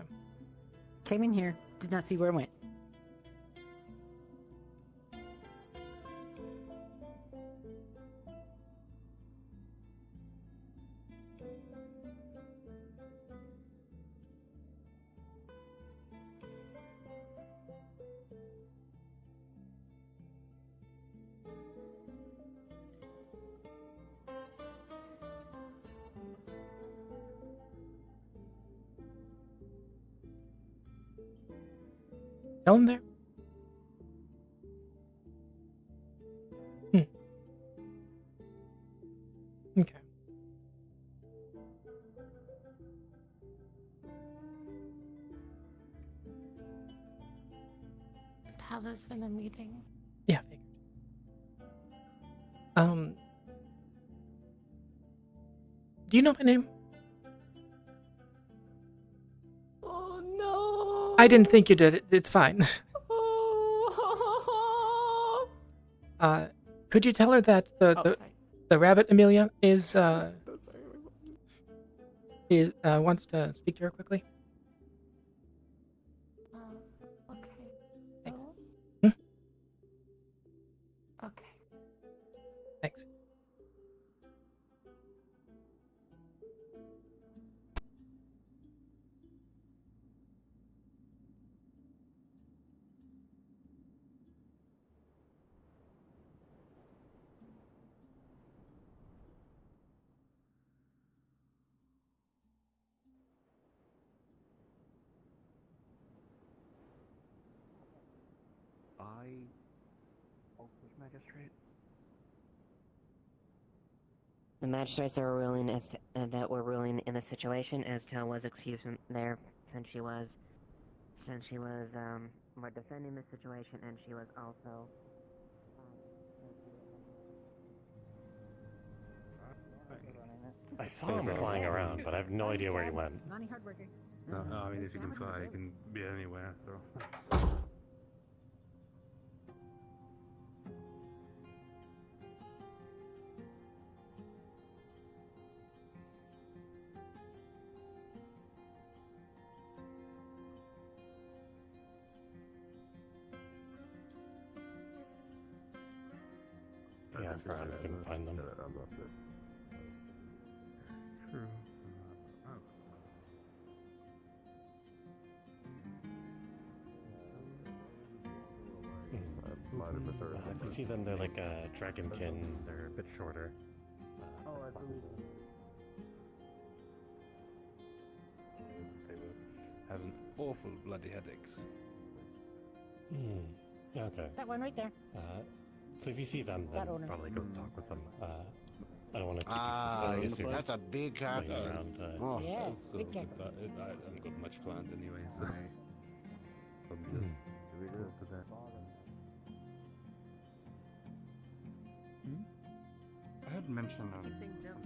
Came in here, did not see where it went. tell him there? Okay. Tell us in a meeting. Yeah, figured. Do you know my name? Oh no! I didn't think you did. It's fine. Could you tell her that the rabbit Amelia is wants to speak to her quickly? Okay. Thanks. Oh. Okay. Thanks. Magistrate. The magistrates are ruling as that were ruling in the situation. Estelle was excused from there since she was were defending the situation, and she was also. I saw him flying around, but I have no idea where he went. Money hard worker. No, I mean, if you can fly, you can be anywhere, so. Yeah, that's right. I couldn't find them. True. If you see them, they're like a dragonkin. They're a bit shorter. I believe. They will have an awful bloody headaches. Yeah, okay. That one right there. So if you see them, then probably go talk with them. I don't want to keep you from That's a big cat. around. Yes, big cat. I haven't got much planned anyway, so. Probably just go to that. I had mentioned something like that.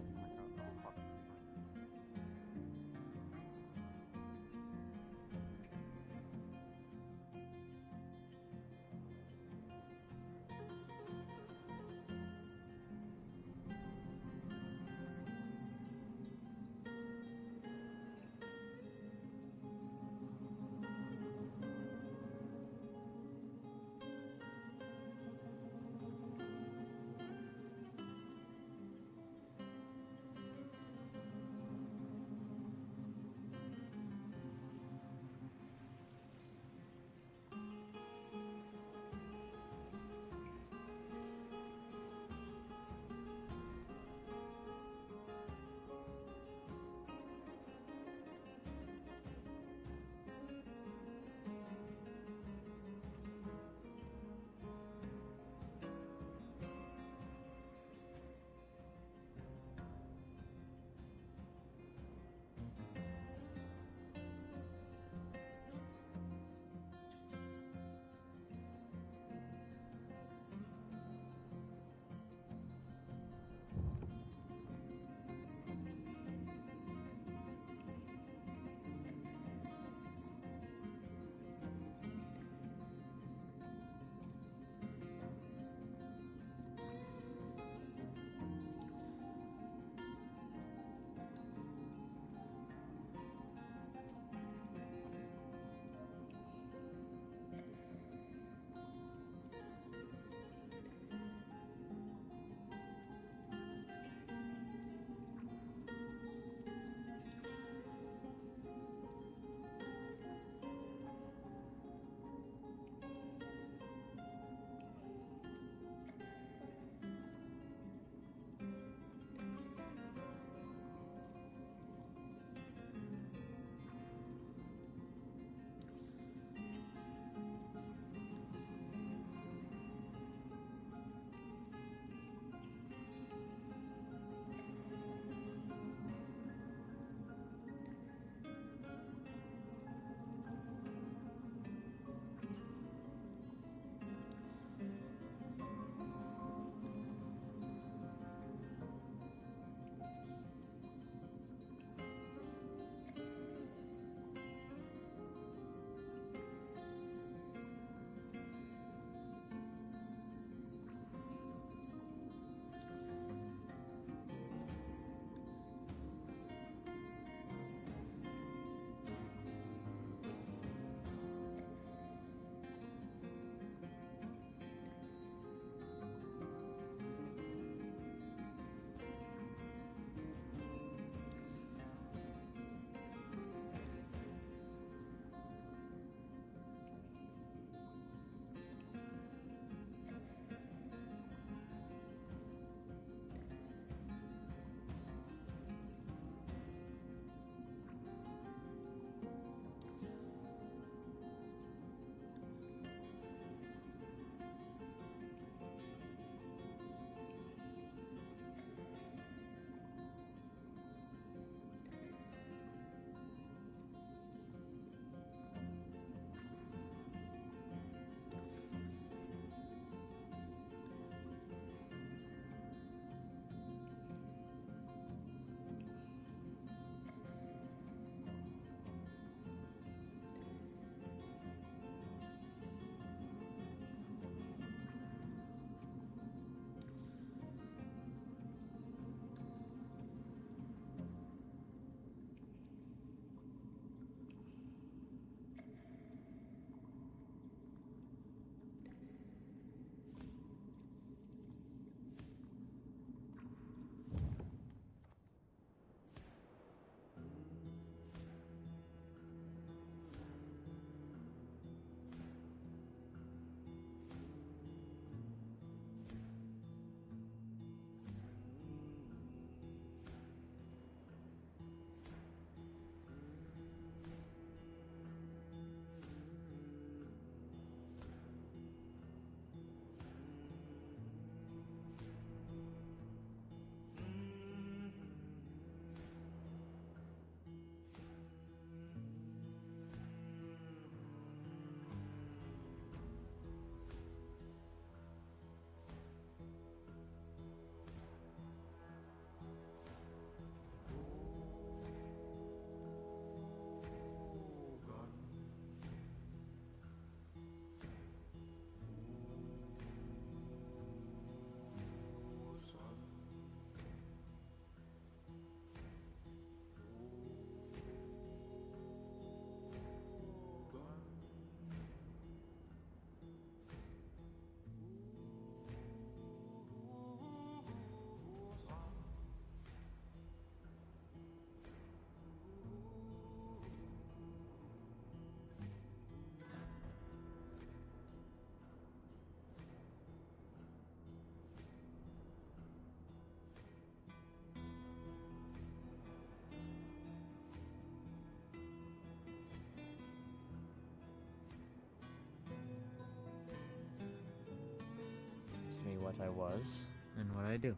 what I was and what I do.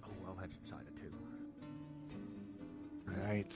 Oh, well, that's decided too. Right.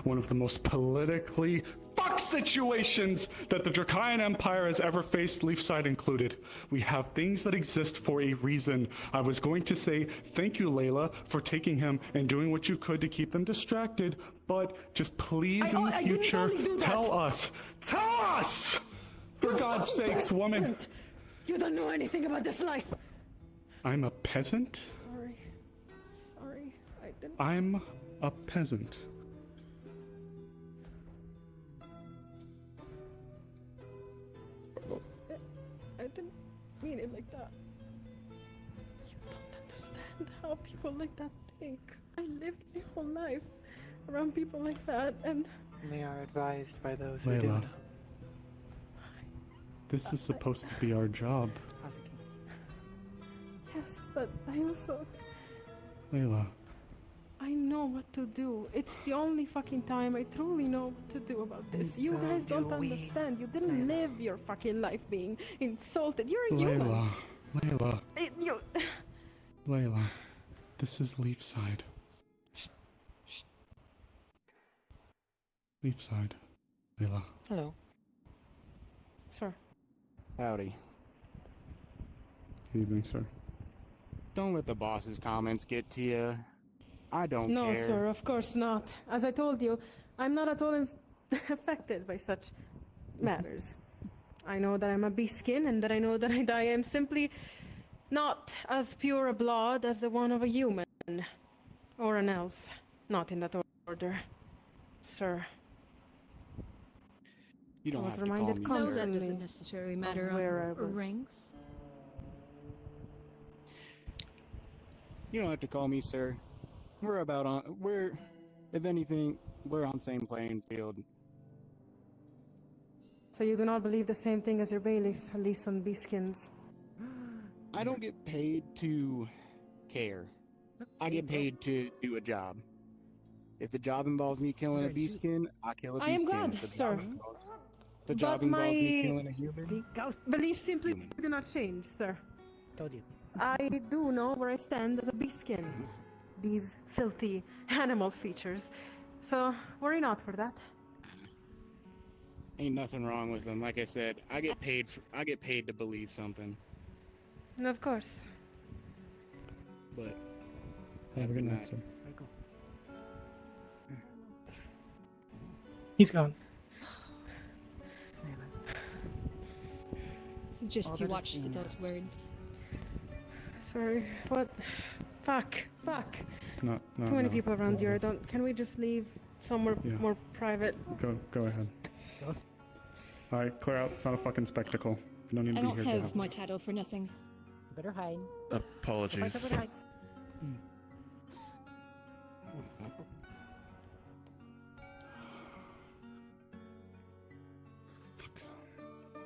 One of the most politically fuck situations that the Dracaean Empire has ever faced, Leafside included. We have things that exist for a reason. I was going to say thank you, Layla, for taking him and doing what you could to keep them distracted, but just please in the future, tell us, for God's sakes, woman. You don't know anything about this life. I'm a peasant? Sorry, I didn't. I'm a peasant. I didn't mean it like that. You don't understand how people like that think. I lived my whole life around people like that, and They are advised by those who do Layla, know. this is supposed to be our job. yes, but I also Layla, I know what to do. It's the only fucking time I truly know what to do about this. And You so guys don't do we. understand. You didn't live your fucking life being insulted. You're a human. Layla, You. Layla, this is Leafside. Leafside, Layla. Hello. Sir. Howdy. Evening, sir. Don't let the boss's comments get to you. I don't No, care. sir, of course not. As I told you, I'm not at all affected by such matters. I know that I'm a beastskin, and that I know that I am simply not as pure a blood as the one of a human. Or an elf. Not in that order. Sir. You don't I was have to call reminded me No, sir. that doesn't necessarily matter where I of was. ranks. You don't have to call me sir. If anything, we're on same playing field. So you do not believe the same thing as your bailiff, at least on beastskins? I don't get paid to care. I get paid to do a job. If the job involves me killing a beastskin, I kill a beastskin. I am glad, If the sir. the job But involves me my killing a human. beliefs simply do not change, sir. Told you. I do know where I stand as a beastskin. These filthy animal features. So worry not for that. Ain't nothing wrong with them. Like I said, I get paid to believe something. And of course. But Have a good night, sir. He's gone. Suggest you watch those words. Sorry. What? Fuck. No, Too many no. people around here. Can we just leave somewhere Yeah. more private? Go ahead. Alright, clear out. It's not a fucking spectacle. You don't need I to be don't here. have my title for nothing. Better hide. Apologies.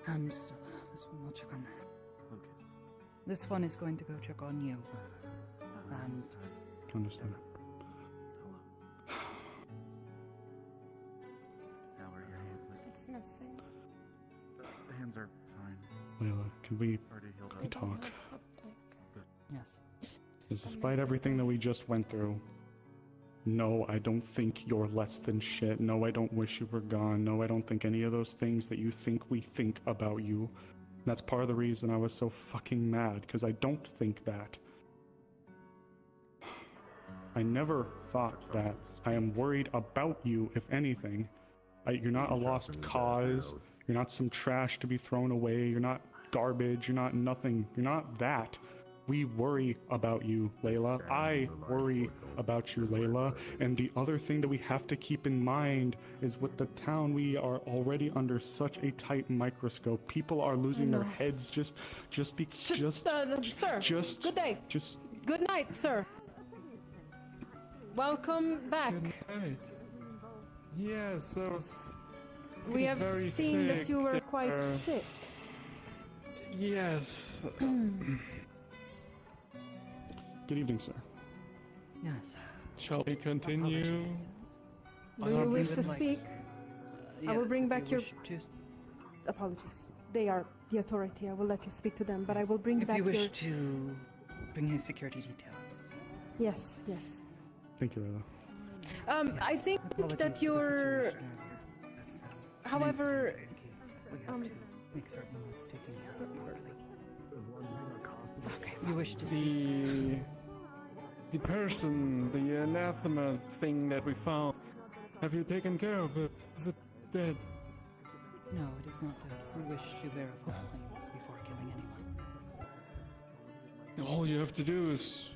This one will check on her. This one is going to go check on you. And Understand. How are your hands? It's nothing. The hands are fine. Layla, can we Already healed up. talk? yes. Because despite everything that we just went through, no, I don't think you're less than shit. No, I don't wish you were gone. No, I don't think any of those things that you think we think about you. That's part of the reason I was so fucking mad, because I don't think that. I never thought that. I am worried about you, if anything. You're not a lost cause. You're not some trash to be thrown away. You're not garbage. You're not nothing. You're not that. We worry about you, Layla. I worry about you, Layla. And the other thing that we have to keep in mind is with the town, we are already under such a tight microscope. People are losing their heads just sir. Good day. Good night, sir. Welcome back. Good night. Yes, I was. We have very seen that sick you were there. quite sick. Yes. Good evening, sir. Yes. Shall we continue? Do you wish to speak? I will bring back your to... apologies. They are the authority. I will let you speak to them, but I will bring back If your... you wish to bring his security detail. Yes. Thank you, Layla. I think that you're... However... Make certain he's taking care of you early. Okay, you wish to speak. The person, the anathema thing that we found, have you taken care of it? Is it dead? No, it is not dead. We wish to verify things before killing anyone. All you have to do is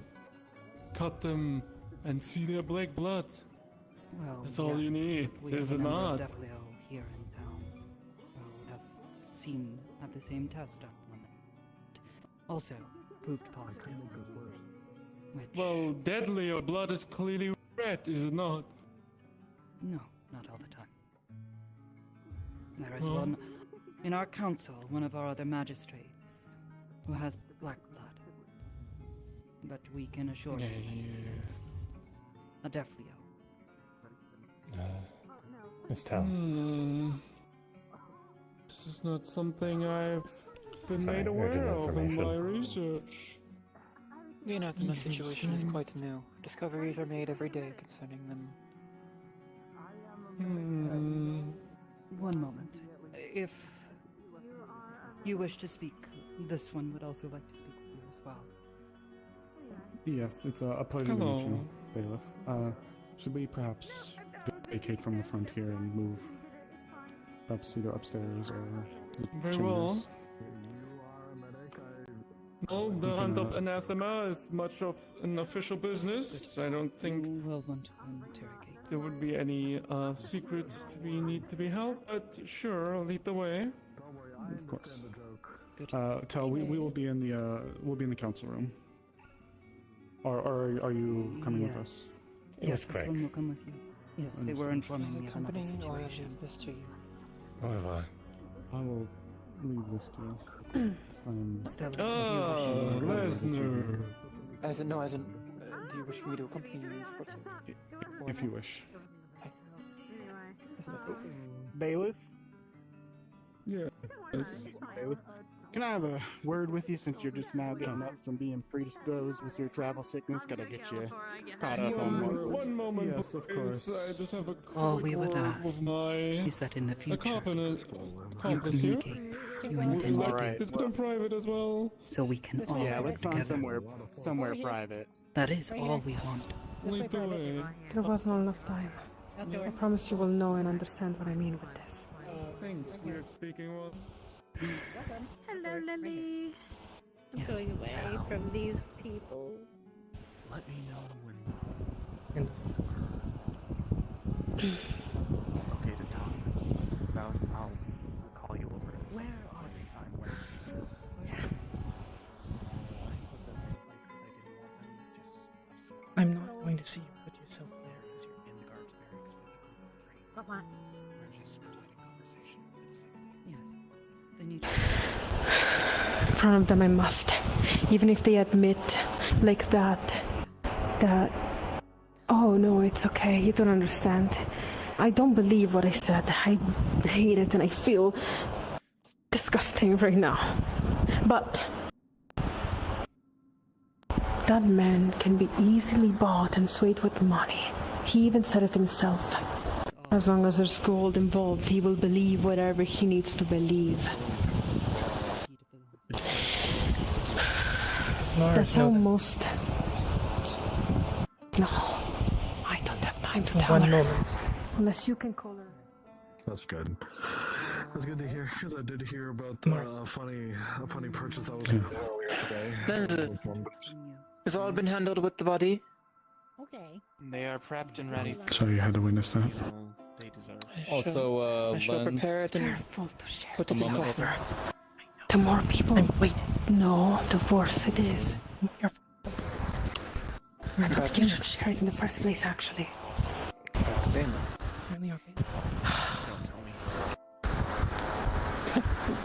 cut them and see their black blood. Well, that's all you need, we is have it a member not? of Defleo here in town who have seen at the same test on them. Also proved positive. Which... Well, deadly or blood is clearly red, is it not? No, not all the time. There is one in our council, one of our other magistrates, who has black blood. But we can assure you that he is a Defleo. Estelle. This is not something I've been made aware of in my research. The anathema situation is quite new. Discoveries are made every day concerning them. One moment. If you wish to speak, this one would also like to speak with you as well. Yes, it's a pleasure to meet you, Bailiff. Should we perhaps vacate from the front here and move perhaps either upstairs or the Very chambers? well. No, the hunt of anathema is much of an official business. I don't think we'll want to interrogate. There would be any secrets need to be held, but sure, I'll lead the way. Of course. Tell, we will be in the council room. Or are you coming with us? Yes, this one will come with you. Yes, they were informing me of another situation. This to you. However, I will leave this to you. Lesnar. As in, do you wish for me to accompany you? If you wish. Bailiff? Yeah. Bailiff? Can I have a word with you since you're just now getting up from being predisposed with your travel sickness? Gotta get you caught up on one moment. Yes, of course. I just have a All we would word ask with my is that in the future you accomplice here. communicate you intend Would to like do, it in private as well. so we can all Yeah, work let's find together. somewhere private. That is all we want. Lead the way. There was not enough time. I promise you will know and understand what I mean with this. Thanks, weird speaking one. Hello, Lily. I'm Yes, going away tell. from these people. let me know when And these okay to talk about. I'll call you over. Where are they? Time when. I'm not going to see you put yourself there because you're In the guards barracks for the group of 3. What? What? We're just providing conversation for the sake of Yes, they need. In front of them I must. Even if they admit like that. Oh no, it's okay. You don't understand. I don't believe what I said. I hate it and I feel disgusting right now. But that man can be easily bought and swayed with money. He even said it himself. As long as there's gold involved, he will believe whatever he needs to believe. That's how most... No, I don't have time to tell her. One moment. Unless you can call her. That's good. That's good to hear, because I did hear about a funny purchase that was made earlier today. It's all been handled with the body. Okay. They are prepped and ready. Sorry you had to witness that. They deserve. I shall Lens. prepare it and Careful to share put it this in the coffer. The more people know, the worse it is. I don't think you should share it in the first place, actually. Really okay? Don't tell me.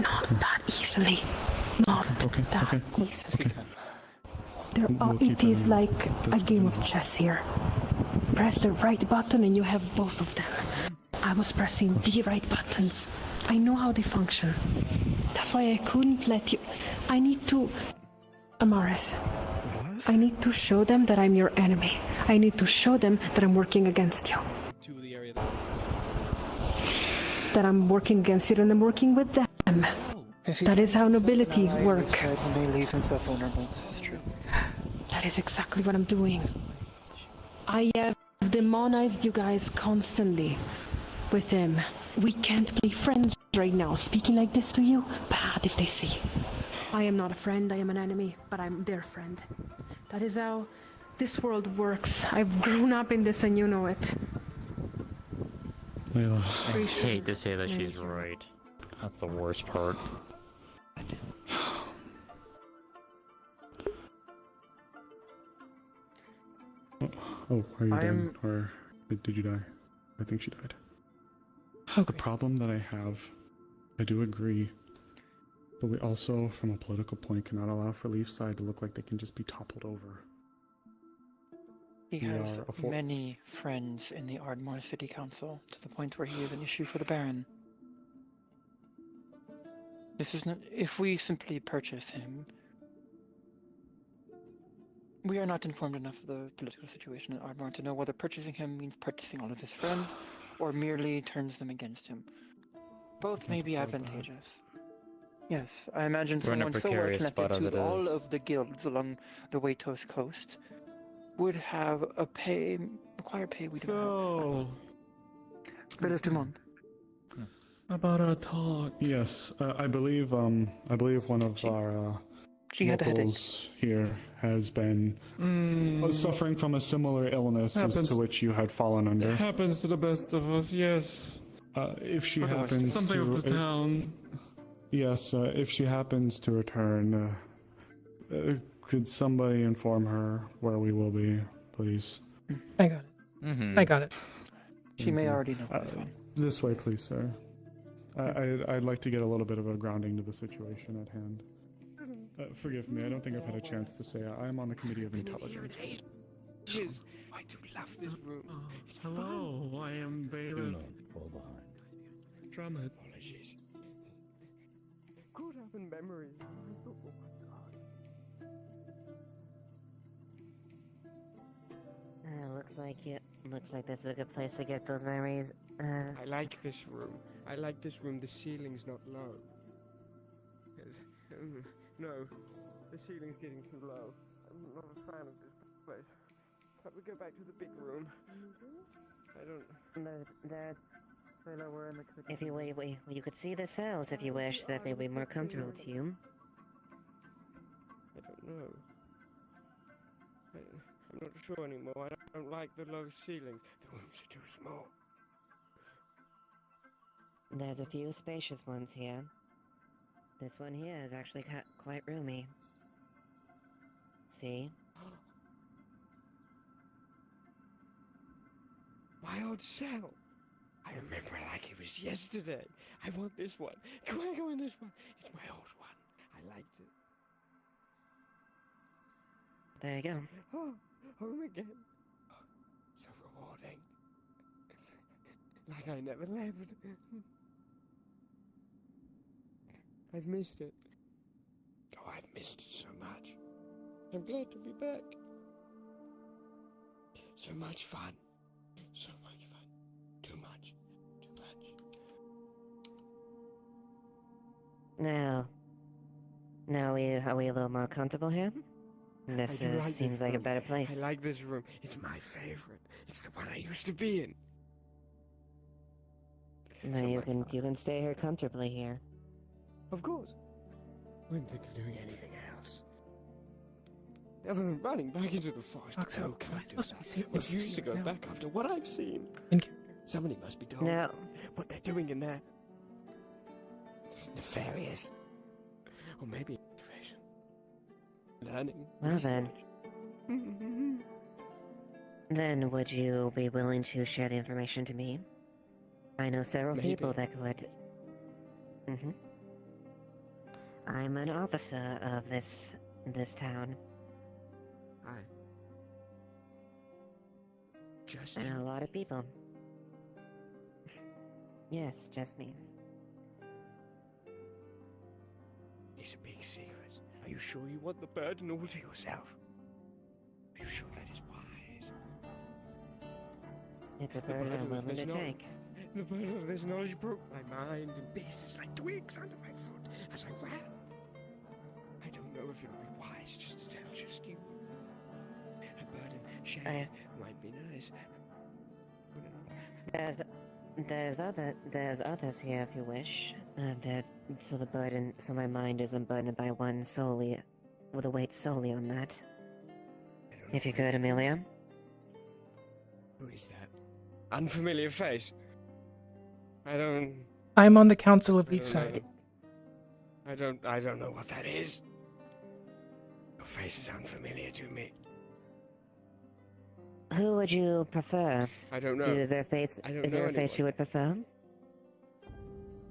Not that easily. Not that easily. It is like a game of chess here. Press the right button and you have both of them. I was pressing the right buttons. I know how they function. That's why I couldn't let you... I need to... Amaris. I need to show them that I'm your enemy. I need to show them that I'm working against you. To the area That I'm working against you and I'm working with them. That is how nobility works. When they leave himself vulnerable, that's true. That is exactly what I'm doing. I have demonized you guys constantly with them. We can't be friends right now. Speaking like this to you, bad if they see. I am not a friend, I am an enemy, but I'm their friend. That is how this world works. I've grown up in this and you know it. Layla. I hate to say that she's right. That's the worst part. Oh, are you dead? Or did you die? I think she died. The problem that I have, I do agree, but we also, from a political point, cannot allow for Leefside to look like they can just be toppled over. He has many friends in the Ardmore City Council, to the point where he is an issue for the Baron. This is not... If we simply purchase him... We are not informed enough of the political situation in Ardmore to know whether purchasing him means purchasing all of his friends, or merely turns them against him. Both may be advantageous. Yes, I imagine We're in a someone so well precarious spot connected as to it all is. of the guilds along the Waitos coast would have a required pay we don't have. Bit of Dumont. About our talk. Yes, I believe one of our locals here has been suffering from a similar illness as to which you had fallen under. It happens to the best of us, yes. If she happens something to... of the town. Yes, if she happens to return, could somebody inform her where we will be, please? I got it. I got it. She may already know This way, please, sir. I'd like to get a little bit of a grounding to the situation at hand. Forgive me, I don't think I've had a chance to say I'm on the Committee of Intelligence. I do love this room. Hello, I am Bailiff. Drummond. Caught up in memories. Looks like this is a good place to get those memories. I like this room. I like this room. The ceiling's not low. No, the ceiling's getting too low. I'm not a fan of this place. But we go back to the big room. I don't. If you could see the cells if you wish, that they'd be more comfortable to you. I don't know. I'm not sure anymore. I don't like the low ceilings. The rooms are too small. There's a few spacious ones here. This one here is actually quite roomy. See? My old cell. I remember it like it was yesterday. I want this one. Can I go in this one? It's my old one. I liked it. There you go. Oh, home again. So rewarding. Like I never left. I've missed it. Oh, I've missed it so much. I'm glad to be back. So much fun. So much fun. Too much. Too much. Now are we a little more comfortable here? This seems like a better place. I like this room. It's my favorite. It's the one I used to be in. No, you can stay here comfortably here. Of course. Wouldn't think of doing anything else. Other than running back into the forest. Foxo, No, am I can't do supposed to that. be seeing Refuse to go now? back after what I've seen. In character. Somebody must be told No. what they're doing in there. Nefarious. Or maybe invasion. Learning. Well then. Then would you be willing to share the information to me? I know several people that would. I'm an officer of this town. Hi. Just I know a lot of people. Yes, just me. It's a big secret. Are you sure you want the burden all to yourself? Are you sure that is wise? It's a The burden I'm of willing this to knowledge- take. The burden of this knowledge broke my mind in pieces like twigs under my foot as I ran. I don't know if it would be wise just to tell just you. A burden shared might be nice. There's others here if you wish. So my mind isn't burdened by one solely, with a weight solely on that. If you could, Amelia. Who is that? Unfamiliar face. I'm on the Council of I don't know Leefside. them. I don't know what that is. Your face is unfamiliar to me. Who would you prefer? I don't know. Is there a face? I don't Is there know a face anyone. you would prefer?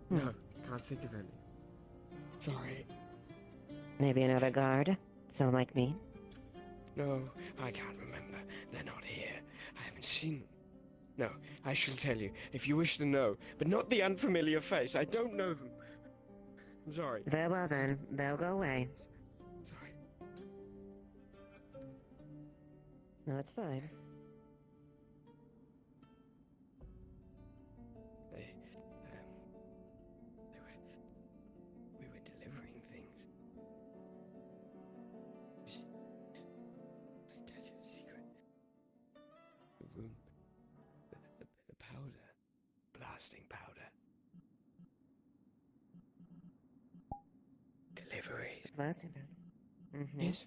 No, can't think of any. Sorry. Maybe another guard? Someone like me? No, I can't remember. They're not here. I haven't seen them. No, I shall tell you, if you wish to know, but not the unfamiliar face. I don't know them. I'm sorry. Very well then, they'll go away. Sorry. No, it's fine. We were delivering things. I tell you a secret. The room, the powder, blasting powder. Deliveries. Blasting powder. Yes,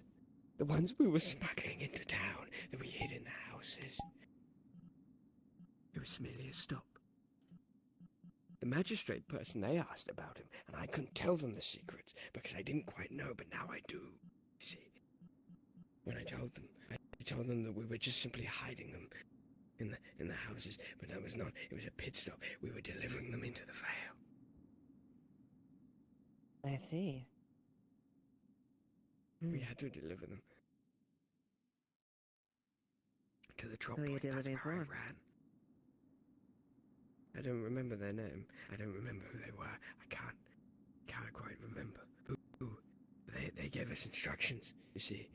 the ones we were smuggling into town that we hid in the houses. It was merely a stop. The magistrate person, they asked about him, and I couldn't tell them the secrets because I didn't quite know, but now I do. You see, when I told them that we were just simply hiding them in the houses, but that was not. It was a pit stop. We were delivering them into the Vale. I see. We had to deliver them to the drop Who are you point. That's delivering where I for? ran. I don't remember their name. I don't remember who they were. I can't quite remember. Who? They gave us instructions, you see.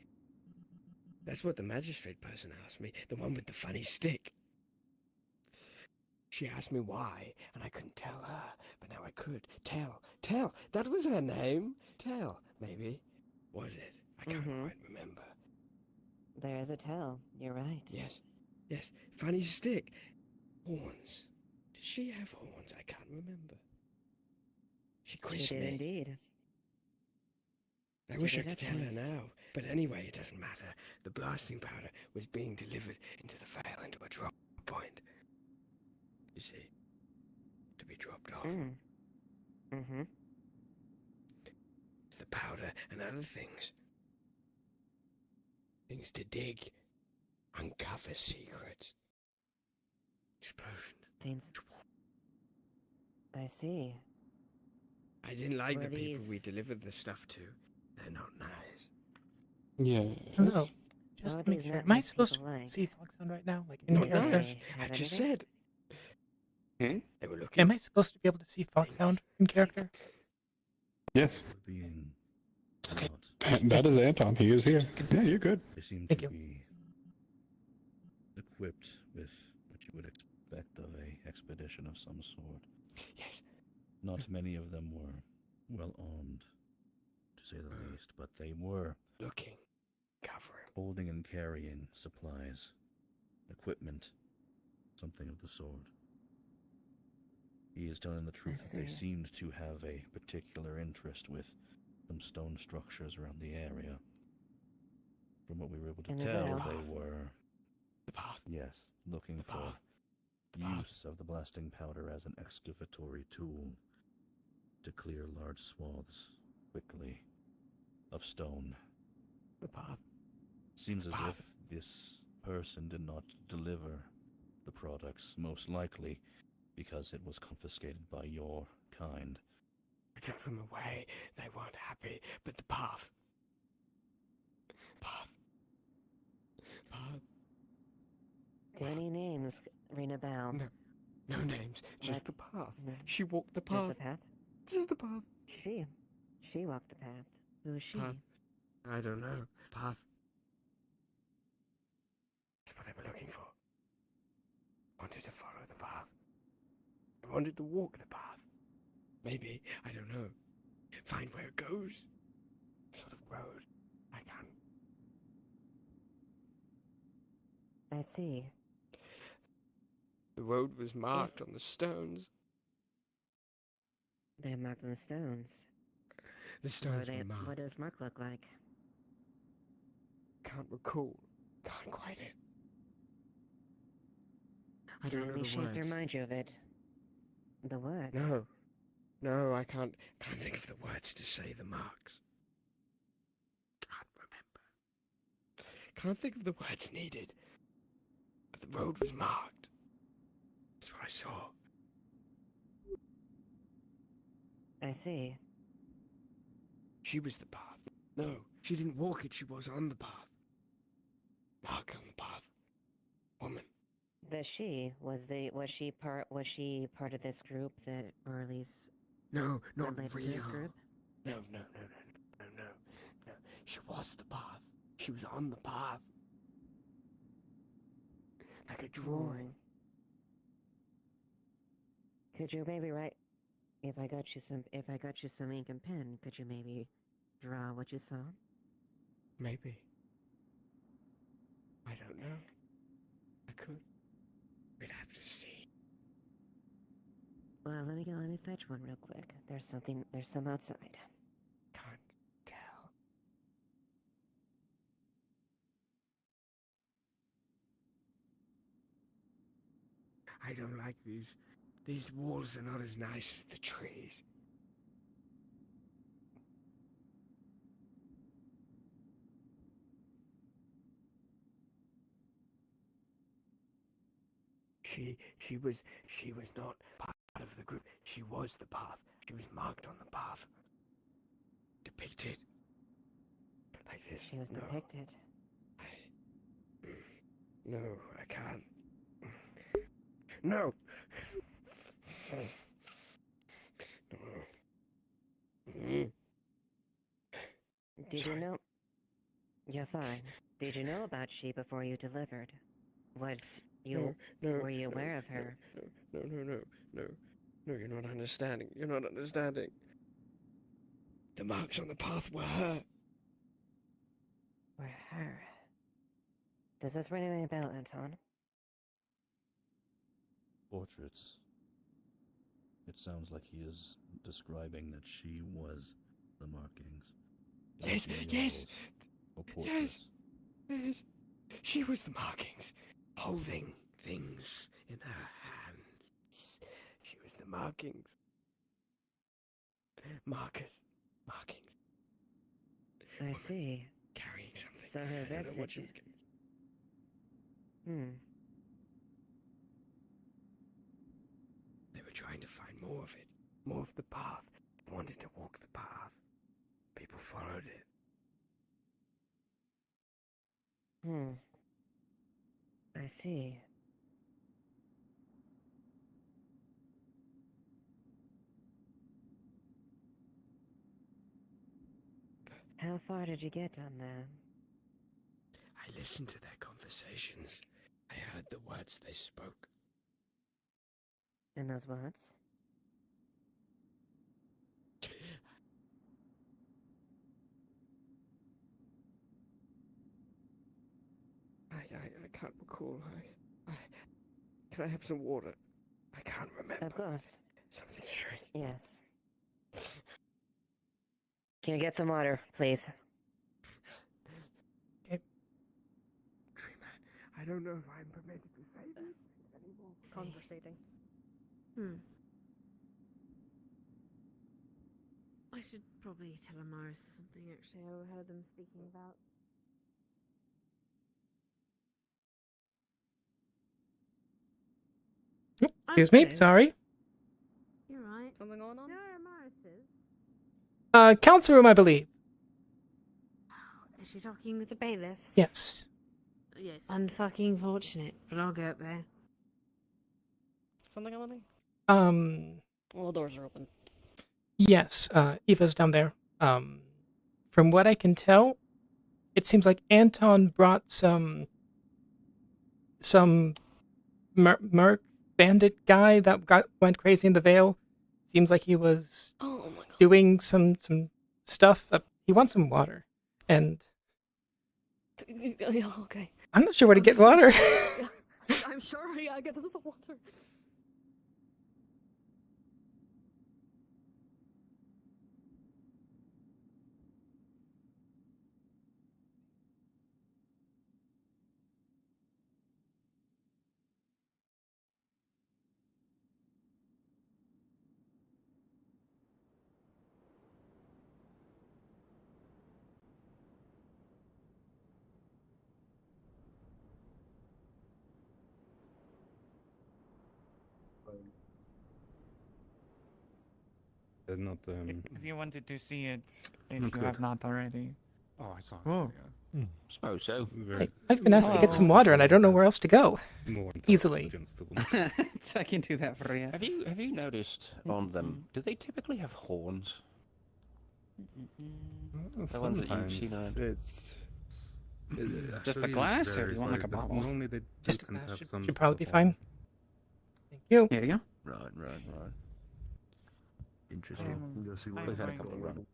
That's what the magistrate person asked me, the one with the funny stick. She asked me why, and I couldn't tell her, but now I could. Tell, that was her name. Tell, maybe. Was it? I can't quite remember. There is a tell. You're right. Yes, funny stick. Horns. Did she have horns? I can't remember. She quizzed She did me. indeed. I She wish I did could have tell her horns. now. But anyway, it doesn't matter. The blasting powder was being delivered into the Vale, into a drop point. You see, to be dropped off. It's the powder and other things. Things to dig. Uncover secrets. Explosions. Things. I see. I didn't like Were the people these- we delivered the stuff to. They're not nice. Yeah. Hello. Just How to make does sure. that Am I make supposed to people like? see Foxhound right now? Like in Not character? nice. I just said. They were looking. Am I supposed to be able to see Foxhound in character? Yes. Being Okay. That is Anton. He is here. Yeah, you're good. They seem Thank to you. be equipped with what you would expect of a expedition of some sort. Yes. Not many of them were well armed, to say the least, but they were Looking. Covering. holding and carrying supplies, equipment, something of the sort. He is telling the truth that they see. seemed to have a particular interest with some stone structures around the area. From what we were able to In the tell, vale? they were, The path. yes, looking for use of the blasting powder as an excavatory tool to clear large swaths quickly of stone. The path. Seems as if this person did not deliver the products, most likely because it was confiscated by your kind. I took them away. They weren't happy, but the path. Path. Path. Do any names ring a bell? No names, just the path. She walked the Just path. the path? Just the path. She walked the path. Who is she? Path. I don't know. Path. That's what they were looking for. Wanted to follow the path. I wanted to walk the path. Maybe, I don't know. Find where it goes. Sort of road. I can't. I see. The road was marked on the stones. They're marked on the stones. The stones were marked. What does mark look like? Can't recall. Can't quite it. I Do don't know any the shades words. remind you of it? The words? No, I can't think of the words to say the marks. Can't remember. Can't think of the words needed. But the road was marked. That's what I saw. I see. She was the path. No, she didn't walk it, she was on the path. Mark on the path. Woman. Was she part of this group that, or at least No, not related to real. this group? No. She was the path. She was on the path. Like a drawing. Could you maybe write? If I got you some ink and pen, could you maybe draw what you saw? Maybe. I don't know. I could. We'd have to see. Well, let me fetch one real quick. There's some outside. Can't tell. I don't like these. These walls are not as nice as the trees. She was not part of the group. She was the path. She was marked on the path. Depicted. Like this. She was depicted. No, I can't. No! Did you know? You're fine. Did you know about she before you delivered? Were you aware of her? No, you're not understanding. You're not understanding. The marks on the path were her. Were her. Does this ring any bell, Anton? Portraits. It sounds like he is describing that she was the markings. Yes. Or portraits. Yes. She was the markings, holding things in her hands. She was the markings. Markings. I see. Carrying something. So her I don't know what she vestige. was carrying. They were trying to find more of it. More of the path. They wanted to walk the path. People followed it. I see. How far did you get on that? I listened to their conversations. I heard the words they spoke. And those words? I can't recall. Can I have some water? I can't remember. Of course. Something's strange. Yes. Can you get some water, please? I don't know if I'm permitted to say this anymore. Conversating. I should probably tell Amaris something actually I overheard them speaking about. Excuse me, sorry. You're right. Something going on? You know where Amaris is? Council room, I believe. Is she talking with the bailiffs? Yes. Yes. Unfucking fortunate, but I'll go up there. Something, Emily? All the doors are open. Yes, Eva's down there. From what I can tell, it seems like Anton brought some merc bandit guy that went crazy in the Vale. Seems like he was doing some stuff. He wants some water, and Yeah, okay. I'm not sure where to get water. I'm sure, yeah, get them some water. Not If you wanted to see it, if That's you good. have not already. Oh, I saw it. Oh. Yeah. Suppose so. I've been asked to get some water, and I don't know where else to go. More Easily. I can do that for you. Have you noticed on them? Do they typically have horns? The ones that you've seen on. It's Just a glass, or do you want like a bottle? Normally they Just a tend to glass have some should probably be sort of fine. Thank you. Here you go. Right. Interesting. I We've had a agree. couple of runs.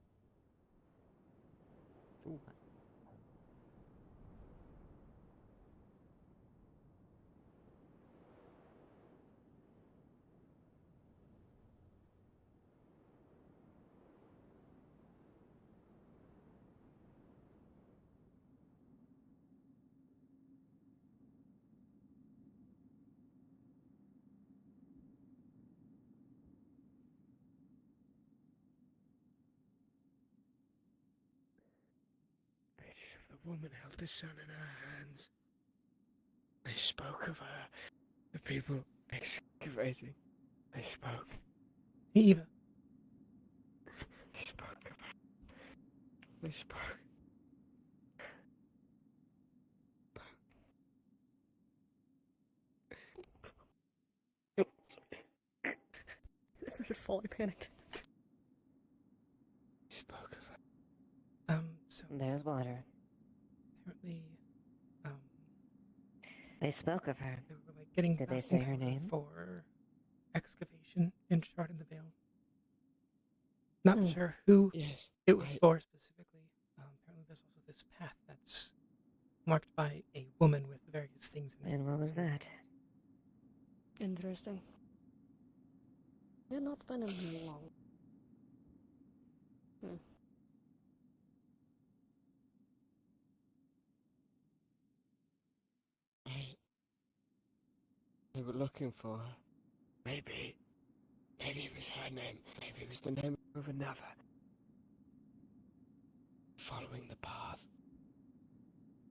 The woman held the sun in her hands. They spoke of her. The people excavating. They spoke. Eva. They spoke of her. They spoke. It's such a fall, I panicked. They spoke of her. So There's water. apparently, They spoke of her. they were like getting Did they asking say her her name? for excavation in Shard in the Vale. Not sure who Yes, it was for specifically. Apparently, there's also this path that's marked by a woman with various things in it. And what was that? Interesting. Yeah, not been a long. They were looking for her. Maybe it was her name. Maybe it was the name of another. Following the path.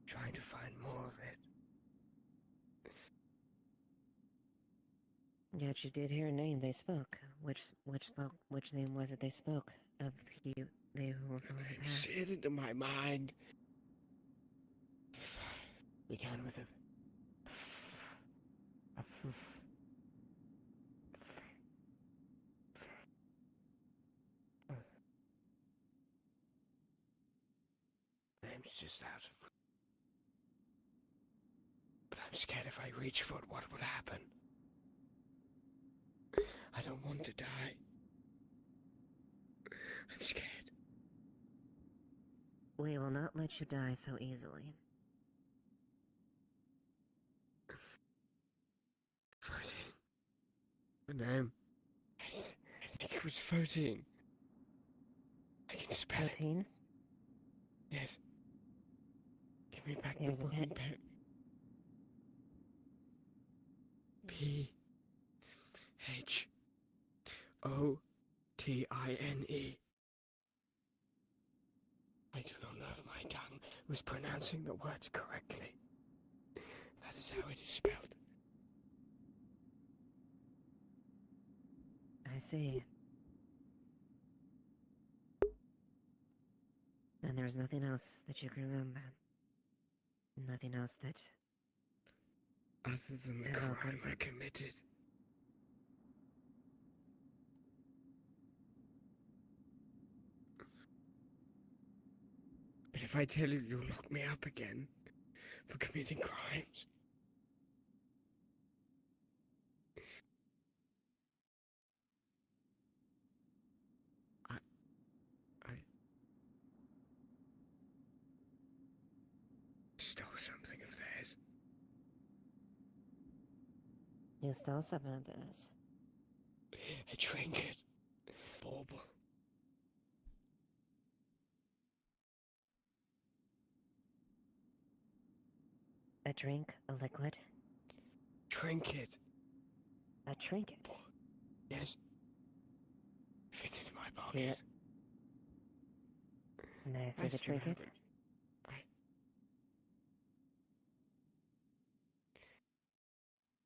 Trying to find more of it. Yet you did hear a name they spoke. Which name was it they spoke of? They who were from the past. Seared into my mind. Began with a name's just out of. But I'm scared if I reach for it, what would happen? I don't want to die. I'm scared. We will not let you die so easily. 14. The name. It was 13. I can spell 13? it. Yes. Give me back Here's the a book and pen. pen. P-H-O-T-I-N-E. I do not know if my tongue was pronouncing the words correctly. That is how it is spelled. I see. And there's nothing else that you can remember. Nothing else that... Other than the crime evokes I it. committed. But if I tell you, you'll lock me up again for committing crimes. I stole something of theirs. You stole something of this. A trinket. Bauble. A drink? A liquid? Trinket. A trinket? Yes. Fitted in my Do you... pocket. May I see I the still have trinket? it.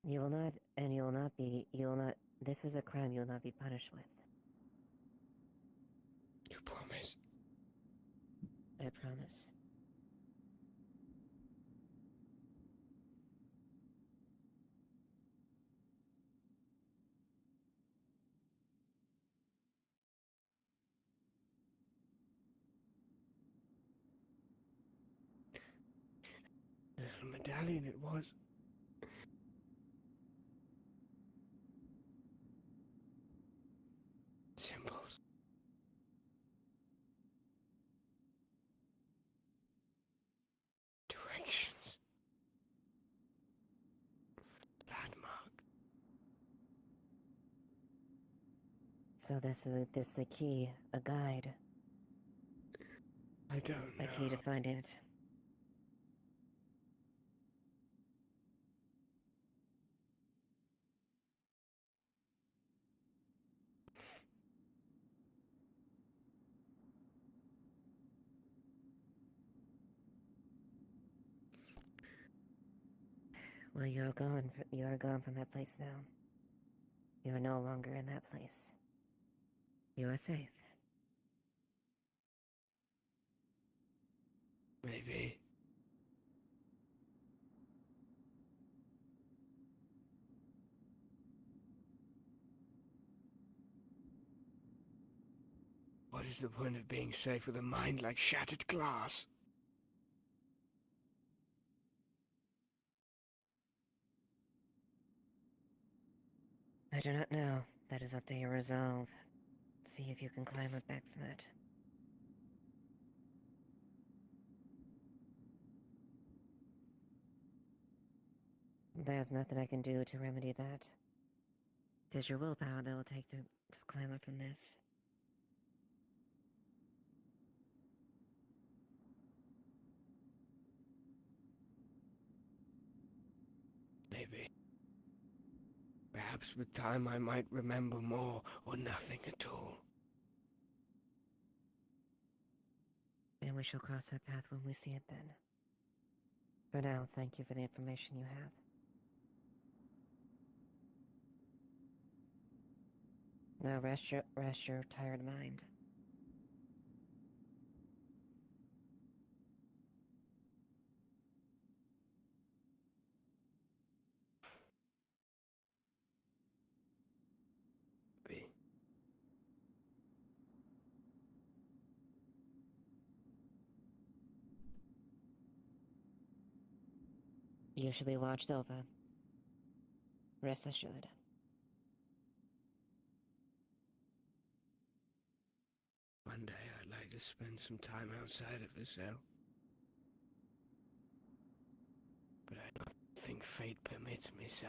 You will not, and you will not be, you will not, this is a crime you will not be punished with. You promise? I promise. The little medallion it was. Symbols. Directions. Landmark. So this is a key, a guide, I don't know. a key to find it. Well, you are gone. You are gone from that place now. You are no longer in that place. You are safe. Maybe. What is the point of being safe with a mind like shattered glass? I do not know. That is up to your resolve. See if you can climb up back from that. There's nothing I can do to remedy that. It is your willpower that will take to climb up from this. Maybe. Perhaps with time I might remember more, or nothing at all. And we shall cross that path when we see it then. For now, thank you for the information you have. Now rest your tired mind. You should be watched over. Rest assured. One day I'd like to spend some time outside of the cell. But I don't think fate permits me such.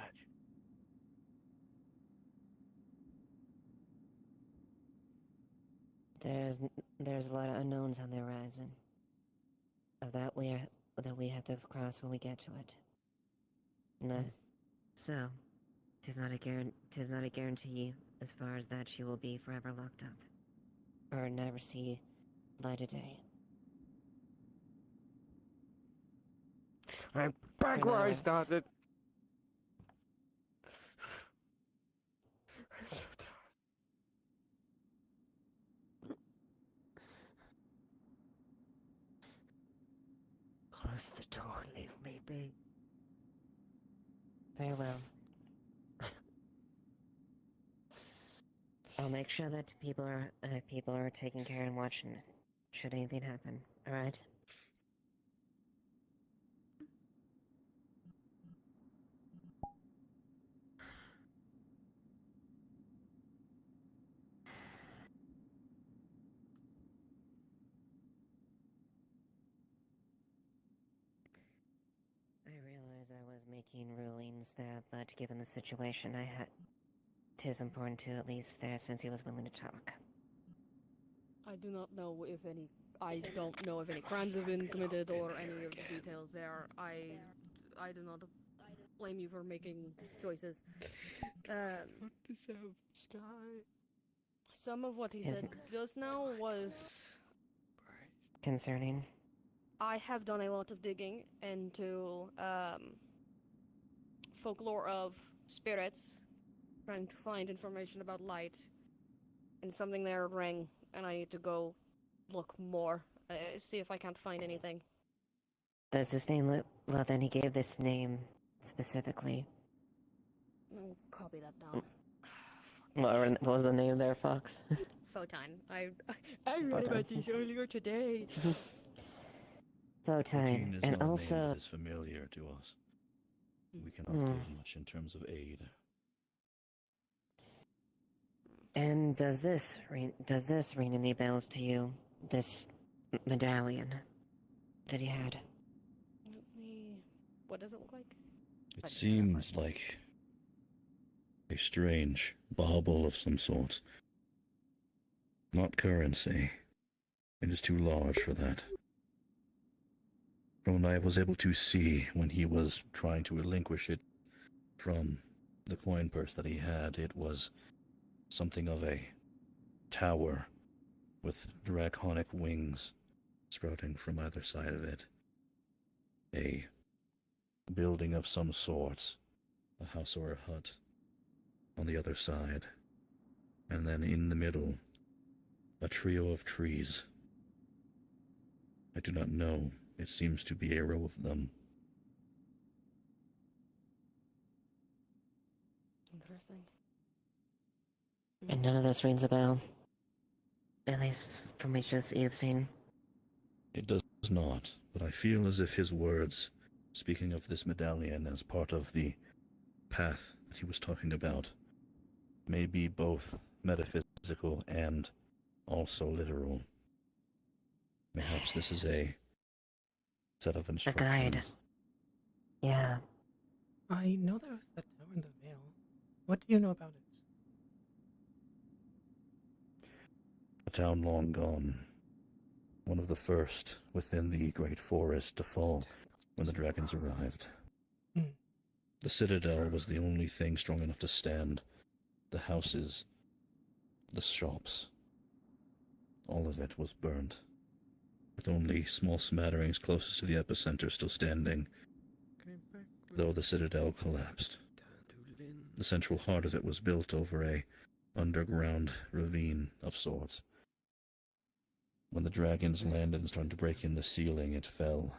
there's a lot of unknowns on the horizon. Of that we have to cross when we get to it. So, tis not a guarantee as far as that she will be forever locked up, or never see light of day. I'm back where I started. I'm so tired. Close the door, leave me be. Very well. I'll make sure that people are taken care and watching should anything happen. All right. I realize I was making rulings there, but given the situation, tis important to at least there since he was willing to talk. I do not know if any. I don't know if any crimes have been committed or any of the details there. I do not blame you for making choices. What deserve sky? Some of what he said just now was Concerning. I have done a lot of digging into folklore of spirits, trying to find information about light, and something there rang, and I need to go look more, see if I can't find anything. Does this name well then he gave this name specifically. I'll copy that down. What was the name there, Fox? Photon. I read about these earlier today. Photon, is and not a also name that is familiar to us. We cannot give much in terms of aid. And does this ring any bells to you? This medallion that he had. What does it look like? It seems like a strange bauble of some sort. Not currency. It is too large for that. From what I was able to see when he was trying to relinquish it from the coin purse that he had, it was something of a tower with draconic wings sprouting from either side of it. A building of some sort, a house or a hut on the other side, and then in the middle, a trio of trees. I do not know. It seems to be a row of them. Interesting. And none of this rings a bell. At least from what you've seen. It does not, but I feel as if his words, speaking of this medallion as part of the path that he was talking about, may be both metaphysical and also literal. Perhaps this is a set of instructions. A guide. Yeah. I know there was that tower in the Vale. What do you know about it? A town long gone. One of the first within the great forest to fall when the dragons arrived. The citadel was the only thing strong enough to stand. The houses, the shops, all of it was burnt, with only small smatterings closest to the epicenter still standing, though the citadel collapsed. The central heart of it was built over a underground ravine of sorts. When the dragons landed and started to break in the ceiling, it fell.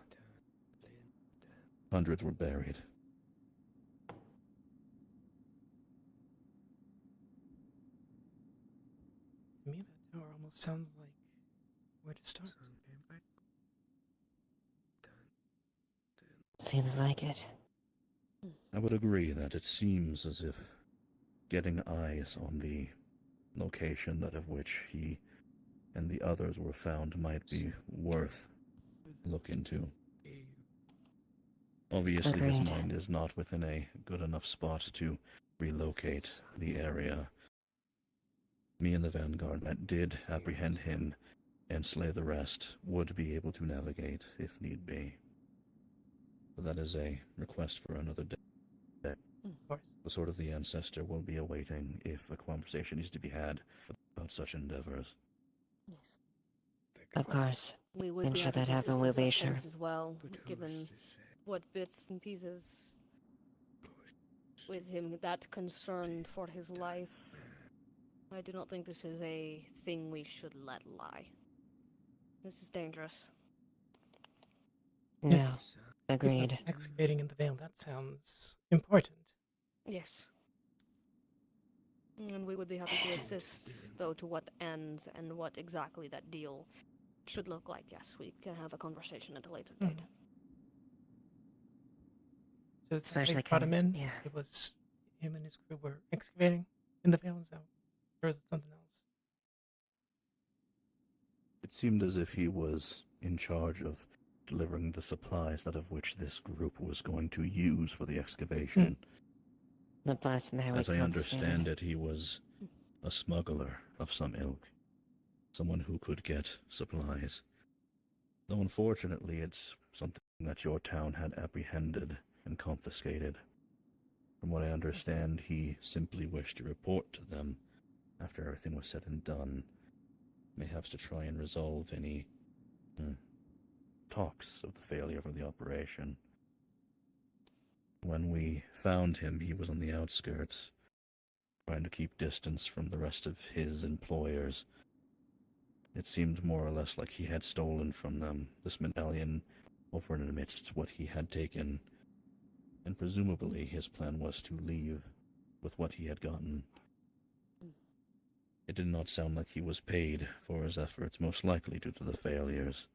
Hundreds were buried. To me, that tower almost sounds like where to start. Seems like it. I would agree that it seems as if getting eyes on the location that of which he and the others were found might be worth look into. Obviously, his mind is not within a good enough spot to relocate the area. me and the Vanguard that did apprehend him and slay the rest would be able to navigate if need be. But that is a request for another day. Of course. The Sword of the Ancestor will be awaiting if a conversation needs to be had about such endeavors. Of course. We would be Ensure happy that to happen, assist we'll in be such sure. things as well, given what bits and pieces with him that concerned for his life. I do not think this is a thing we should let lie. This is dangerous. No, agreed. Excavating in the Vale, that sounds important. Yes. And we would be happy to assist, though, to what ends and what exactly that deal should look like. Yes, we can have a conversation at a later date. So is that Especially they brought him in? yeah. It was him and his crew were excavating in the Vale, is that, or is it something else? It seemed as if he was in charge of delivering the supplies out of which this group was going to use for the excavation. The blessed Mary As I comes understand in. it, he was a smuggler of some ilk. Someone who could get supplies. Though unfortunately it's something that your town had apprehended and confiscated. From what I understand, he simply wished to report to them after everything was said and done. Perhaps to try and resolve any talks of the failure of the operation. When we found him, he was on the outskirts, trying to keep distance from the rest of his employers. It seemed more or less like he had stolen from them this medallion over and amidst what he had taken, and presumably his plan was to leave with what he had gotten. It did not sound like he was paid for his efforts, most likely due to the failures.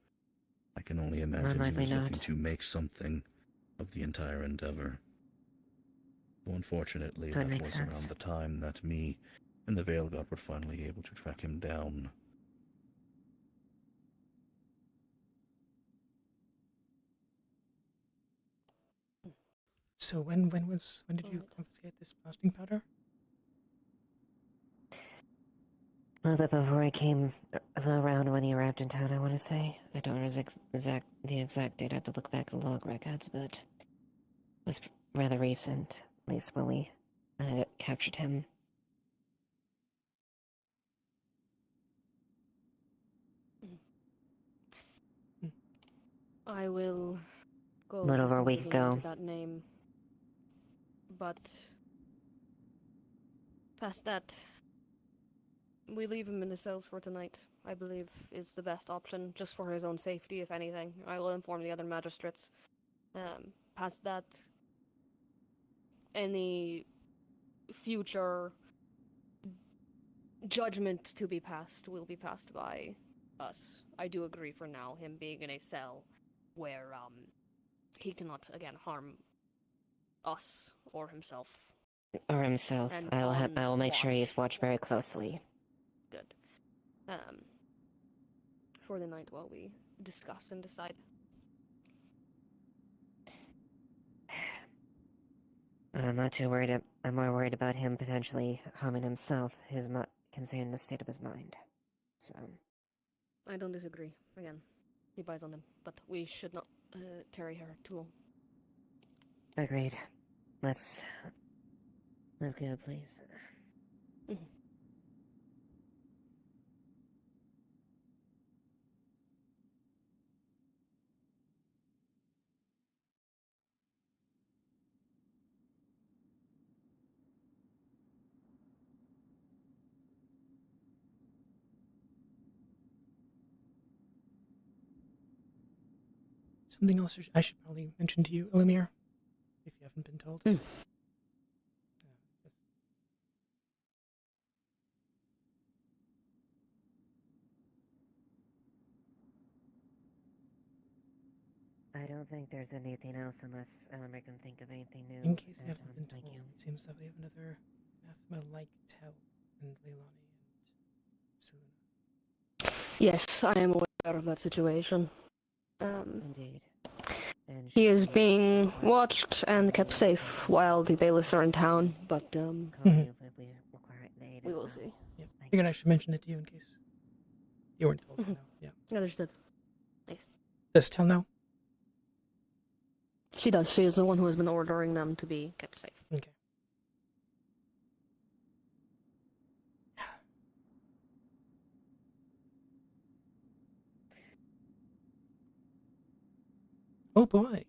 I can only imagine he was looking to make something of the entire endeavor. So unfortunately, That that makes was sense. around the time that me and the Veil God were finally able to track him down. So when did you confiscate this blasting powder? A little bit before I came around when he arrived in town, I want to say. I don't know the exact date. I have to look back at the log records, but it was rather recent, at least when we captured him. I will go A little do over a some week digging ago. into that name. But past that, we leave him in the cells for tonight. I believe is the best option, just for his own safety, if anything. I will inform the other magistrates. Past that, any future judgment to be passed will be passed by us. I do agree for now, him being in a cell where he cannot again harm us or himself. Or himself. And I will make sure watch. he's watched very closely. Good. For the night while we discuss and decide. I'm not too worried. I'm more worried about him potentially harming himself, considering the state of his mind. So. I don't disagree. Again, he buys on them, but we should not tarry her too long. Agreed. Let's go, please. Something else I should probably mention to you, Elamir, if you haven't been told. I don't think there's anything else unless I can think of anything new. In case you haven't been thank told, you. it seems that we have another anathema-like tell in Leilani and Seluna. Yes, I am aware of that situation. Indeed. And He is being watched and kept safe while the bailiffs are in town, but we will see. Yep. Figured I should mention it to you in case you weren't told. No, yeah. Understood. Nice. Does Tell know? She does. She is the one who has been ordering them to be kept safe. Okay. Oh boy.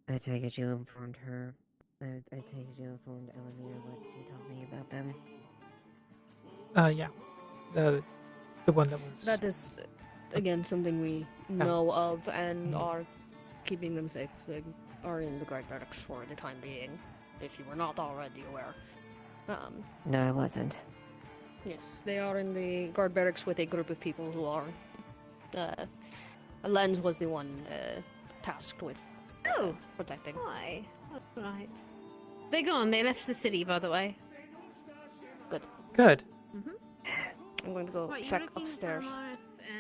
I take it you informed her. I take it you informed Amelia what you told me about them. Yeah. The one that was. That is, again, something we know of and are keeping them safe. They are in the Great Barracks for the time being, if you were not already aware. No, I wasn't. Yes, they are in the guard barracks with a group of people who are. Lens was the one tasked with protecting. Why? Right. They're gone. They left the city, by the way. Good. Good. I'm going to go check upstairs.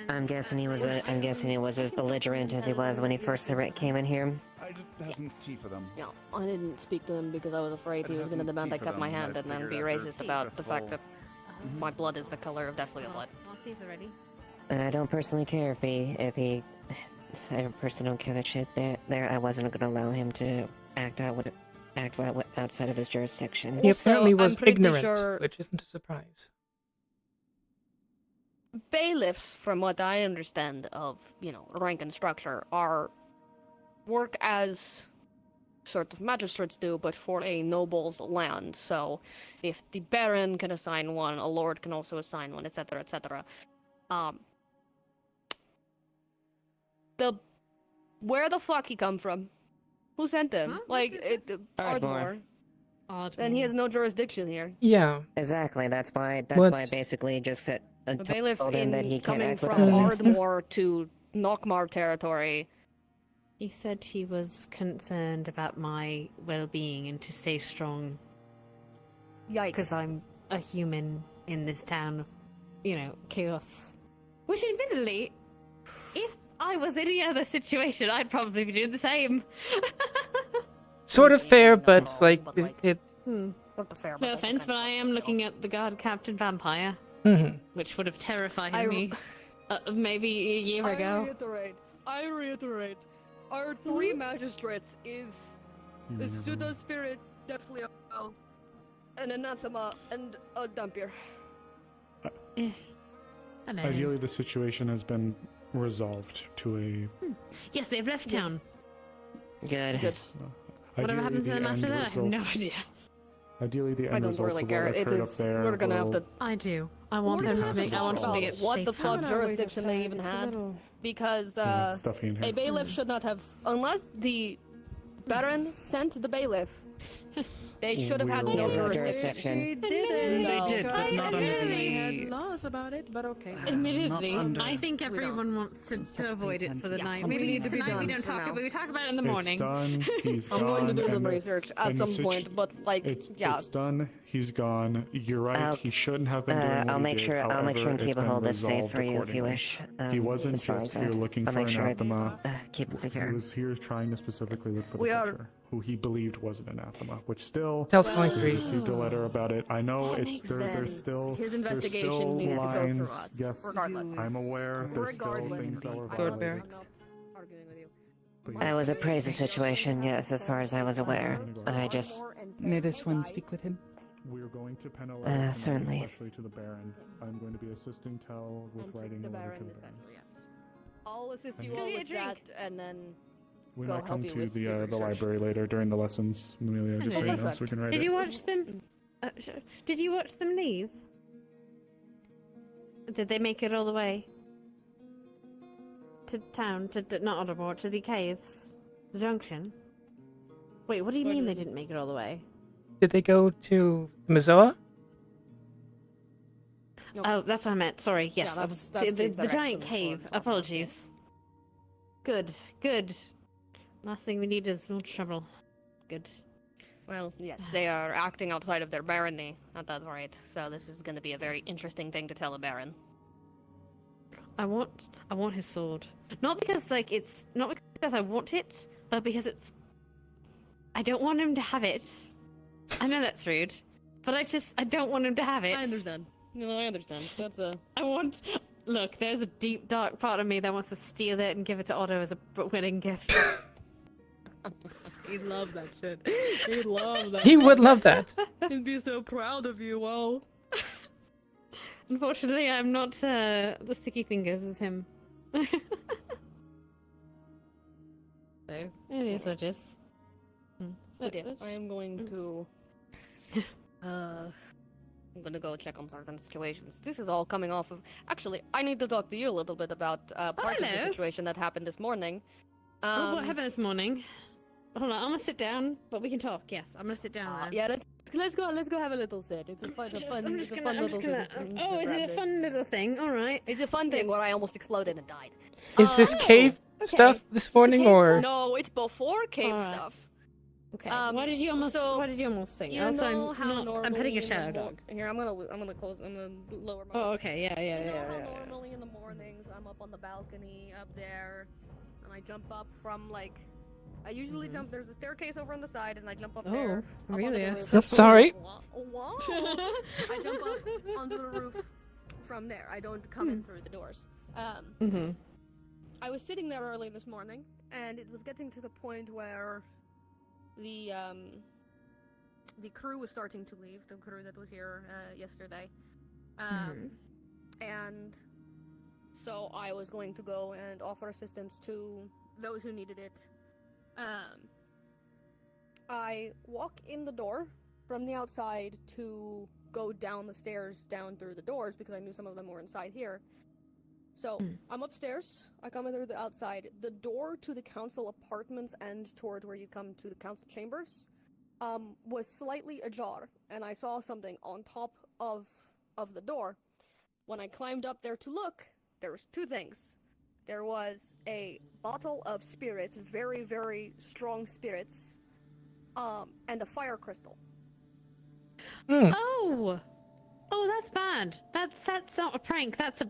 I'm guessing he was as belligerent as he was when he first came in here. I just have some tea for them. Yeah, I didn't speak to him because I was afraid he was going to demand I cut my hand and then be racist about the fact that my blood is the color of Deathlia blood. I'll see if they're ready. And I don't personally care if he. I personally don't care that shit. There, I wasn't going to allow him to act outside of his jurisdiction. He apparently Also, was I'm pretty ignorant, sure- which isn't a surprise. Bailiffs, from what I understand of, rank and structure, work as sort of magistrates do, but for a noble's land. So, if the baron can assign one, a lord can also assign one, etc., etc. Where the fuck he come from? Who sent him? Ardmore. Then he has no jurisdiction here. Yeah. Exactly. That's why I basically just said A bailiff told him that he in can't coming act from without him. Ardmore to Nockmar territory. He said he was concerned about my well-being and to stay strong. Yikes. Because I'm a human in this town of, chaos. Which, admittedly, if I was in any other situation, I'd probably be doing the same. Sort of fair, but it. Not the fair. No offense, but I am looking at the guard captain vampire, which would have terrified me maybe a year ago. I reiterate. Our three magistrates is the pseudo spirit, Deathlia, an anathema, and a dampier. Hello. Ideally, the situation has been resolved to a. Yes, they've left town. Good. Whatever happens to them after that, I have no idea. Ideally, the I end don't results really of care. what It occurred up is. there. We're gonna have to. I do. I want them to make. I want them to get What the safe fuck home. jurisdiction they even had? Because stuffy in here. a bailiff should not have, unless the baron sent the bailiff. They should have had no jurisdiction. They did, but not under They the- had laws about it, but okay. Admittedly, under- I think everyone wants to avoid it for the night. We Maybe need to be tonight we done don't talk for now. about. We talk about it in the morning. It's done. He's I'm gone. going to do some and the- research at and the some point, but It's yeah. done. He's gone. You're right. He shouldn't have been doing what I'll he make did. sure. I'll make sure and However, keep it's a hold been of this safe resolved for you if you accordingly. wish. He wasn't as far just as here that. looking I'll for make sure anathema. keep it secure. He was here trying to specifically look for the We are- butcher, who he believed was an anathema, which still. Tell's calling he free. received a letter about it. I know That it's makes there's sense. still His there's investigations still needed to go through lines. us, Yes, regardless. I'm aware. There's still Regardless. things that were Guard violated. barracks. Arguing with you. I was appraised the situation, yes, as far as I was aware. I just. May this one speak with him? We're going to pen a letter, certainly. especially to the Baron. I'm going to be assisting Tell with And to writing the a letter Baron to the Baron. especially, yes. I'll assist And you he- all Go with get a that, drink. and then We go might help come you to with the your research. library later during the lessons, Amelia, just so you know, so we can write Did it. you watch them? Did you watch them leave? Did they make it all the way to town? Not Otterport, to the caves, the junction? Wait, what do you mean they didn't make it all the way? Did they go to Mizoa? Oh, that's what I meant. Sorry. Yes, Yeah, that's the the giant direction cave. for the Apologies. Good. Last thing we need is more trouble. Good. Well, yes, they are acting outside of their barony at that rate, so this is going to be a very interesting thing to tell a baron. I want his sword. Not because it's not because I want it, but because it's. I don't want him to have it. I know that's rude, but I don't want him to have it. I understand. No, I understand. That's a. Look, there's a deep, dark part of me that wants to steal it and give it to Otto as a wedding gift. He'd love that shit. He'd love that. He would love that. He'd be so proud of you. Wow. Unfortunately, I'm not the sticky fingers as him. So, it is what it is. But yes, I am going to. I'm gonna go check on certain situations. This is all coming off of. Actually, I need to talk to you a little bit about part of the situation that happened this morning. What happened this morning? Hold on, I'm gonna sit down, but we can talk. Yes, I'm gonna sit down. Yeah, let's go have a little sit. It's a fun little sit. Oh, is it a fun little thing? All right. It's a fun thing where I almost exploded and died. Is this cave stuff this morning, or No, it's before cave stuff. Okay. Why did you almost think? You Also, know how I'm petting a normally in shadow the dog. Here, I'm gonna lower my. Oh, okay. Yeah. You know how normally in the mornings I'm up on the balcony up there, and I jump up from like. I usually jump. There's a staircase over on the side, and I jump up there. Up really? onto the roof. Oops, sorry. Wow. I jump up onto the roof from there. I don't come in through the doors. I was sitting there early this morning, and it was getting to the point where the crew was starting to leave. The crew that was here yesterday, and so I was going to go and offer assistance to those who needed it. I walk in the door from the outside to go down the stairs down through the doors because I knew some of them were inside here. So I'm upstairs. I come in through the outside. The door to the council apartments and towards where you come to the council chambers was slightly ajar, and I saw something on top of the door. When I climbed up there to look, there was two things. There was a bottle of spirits, very, very strong spirits, and a fire crystal. Oh, that's bad. That's not a prank. That's a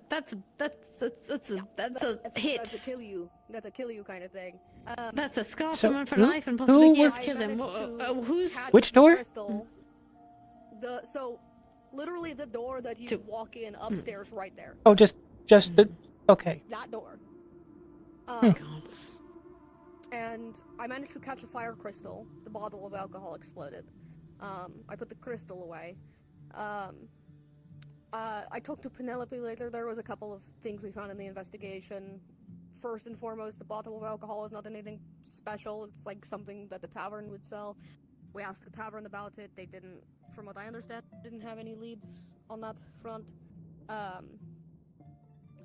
hit. That's a kill you. That's a kill you kind of thing. That's a scar So, someone for who- life and who possibly was- kill him. Who's Which door? Crystal. Literally the door that you walk in upstairs, right there. Oh, just the. Okay. That door. And I managed to catch a fire crystal. The bottle of alcohol exploded. I put the crystal away. I talked to Penelope later. There was a couple of things we found in the investigation. First and foremost, the bottle of alcohol is not anything special. It's like something that the tavern would sell. We asked the tavern about it. They didn't, from what I understand, didn't have any leads on that front.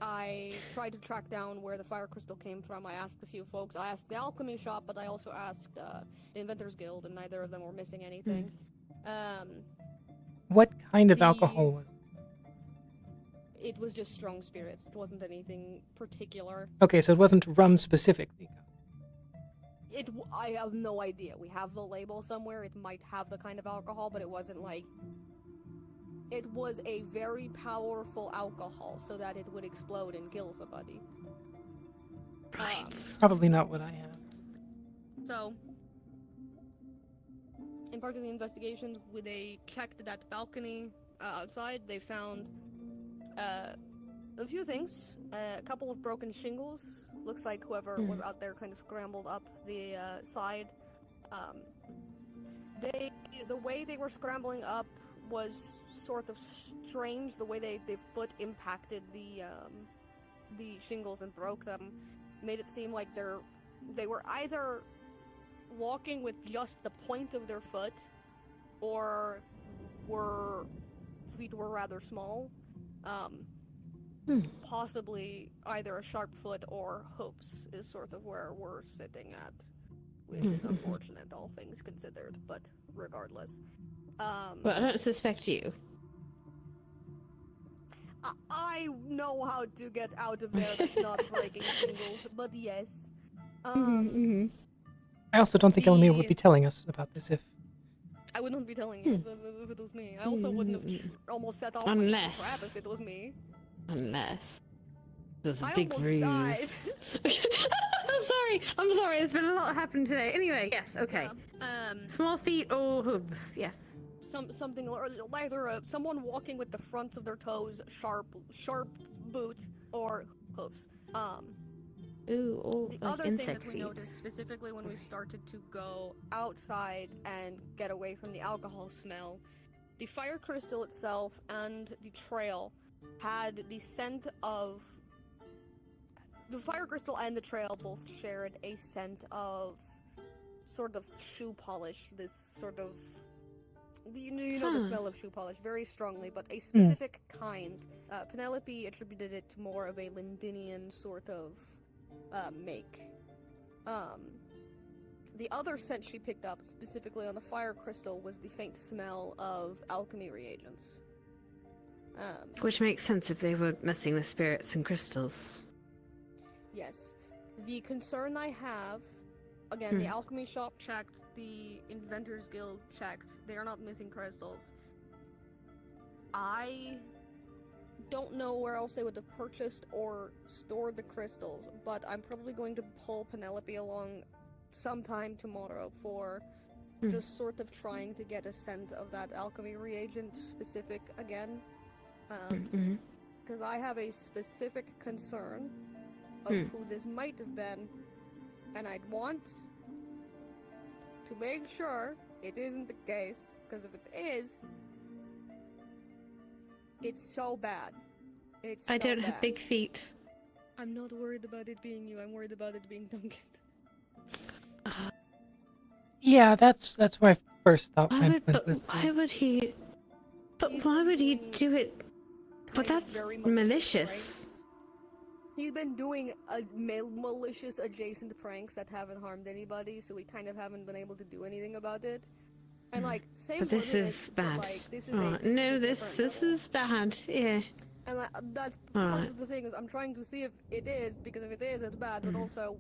I tried to track down where the fire crystal came from. I asked a few folks. I asked the alchemy shop, but I also asked the Inventors Guild, and neither of them were missing anything. What kind of alcohol was it? It was just strong spirits. It wasn't anything particular. Okay, so it wasn't rum specifically. I have no idea. We have the label somewhere. It might have the kind of alcohol, but it wasn't like... It was a very powerful alcohol, so that it would explode and kill somebody. Right. Probably not what I have. So, in part of the investigations, when they checked that balcony outside, they found a few things. A couple of broken shingles. Looks like whoever was out there kind of scrambled up the side. The way they were scrambling up was sort of strange. The way their foot impacted the shingles and broke them made it seem like they were either walking with just the point of their foot, or feet were rather small. Possibly either a sharp foot or hoops is sort of where we're sitting at, which is unfortunate, all things considered, but regardless. But I don't suspect you. I know how to get out of there that's not breaking shingles, but yes. I also don't think Amelia would be telling us about this if... I would not be telling you if it was me. I also wouldn't have almost set off my trap if it was me. Unless... There's a I big almost ruse. died. I'm sorry. There's been a lot happened today. Anyway, yes, okay. Yeah, Small feet or hooves? Yes. something or either someone walking with the fronts of their toes sharp boot or hooves. Ooh, or The like other thing insect that we feet. noticed specifically when we started to go outside and get away from the alcohol smell, the fire crystal itself and the trail had the scent of the fire crystal and the trail both shared a scent of sort of shoe polish, this sort of you know the smell of shoe polish very strongly, but a specific kind. Penelope attributed it to more of a Lindinian sort of make. The other scent she picked up specifically on the fire crystal was the faint smell of alchemy reagents. Which makes sense if they were messing with spirits and crystals. Yes. The concern I have, again, the alchemy shop checked, the Inventors Guild checked, they are not missing crystals. I don't know where else they would have purchased or stored the crystals, but I'm probably going to pull Penelope along sometime tomorrow for just sort of trying to get a scent of that alchemy reagent specific again. Because I have a specific concern of who this might have been, and I'd want to make sure it isn't the case, because if it is, it's so bad. I don't have big feet. I'm not worried about it being you, I'm worried about it being Duncan. Yeah, that's where I first thought Why went with why would he? But why would he do it? But that's malicious. He's been doing malicious adjacent pranks that haven't harmed anybody, so we kind of haven't been able to do anything about it. And like, same But for this is bad. Like, this is this is bad. Yeah. And that's part of the thing is I'm trying to see if it is, because if it is, it's bad. But also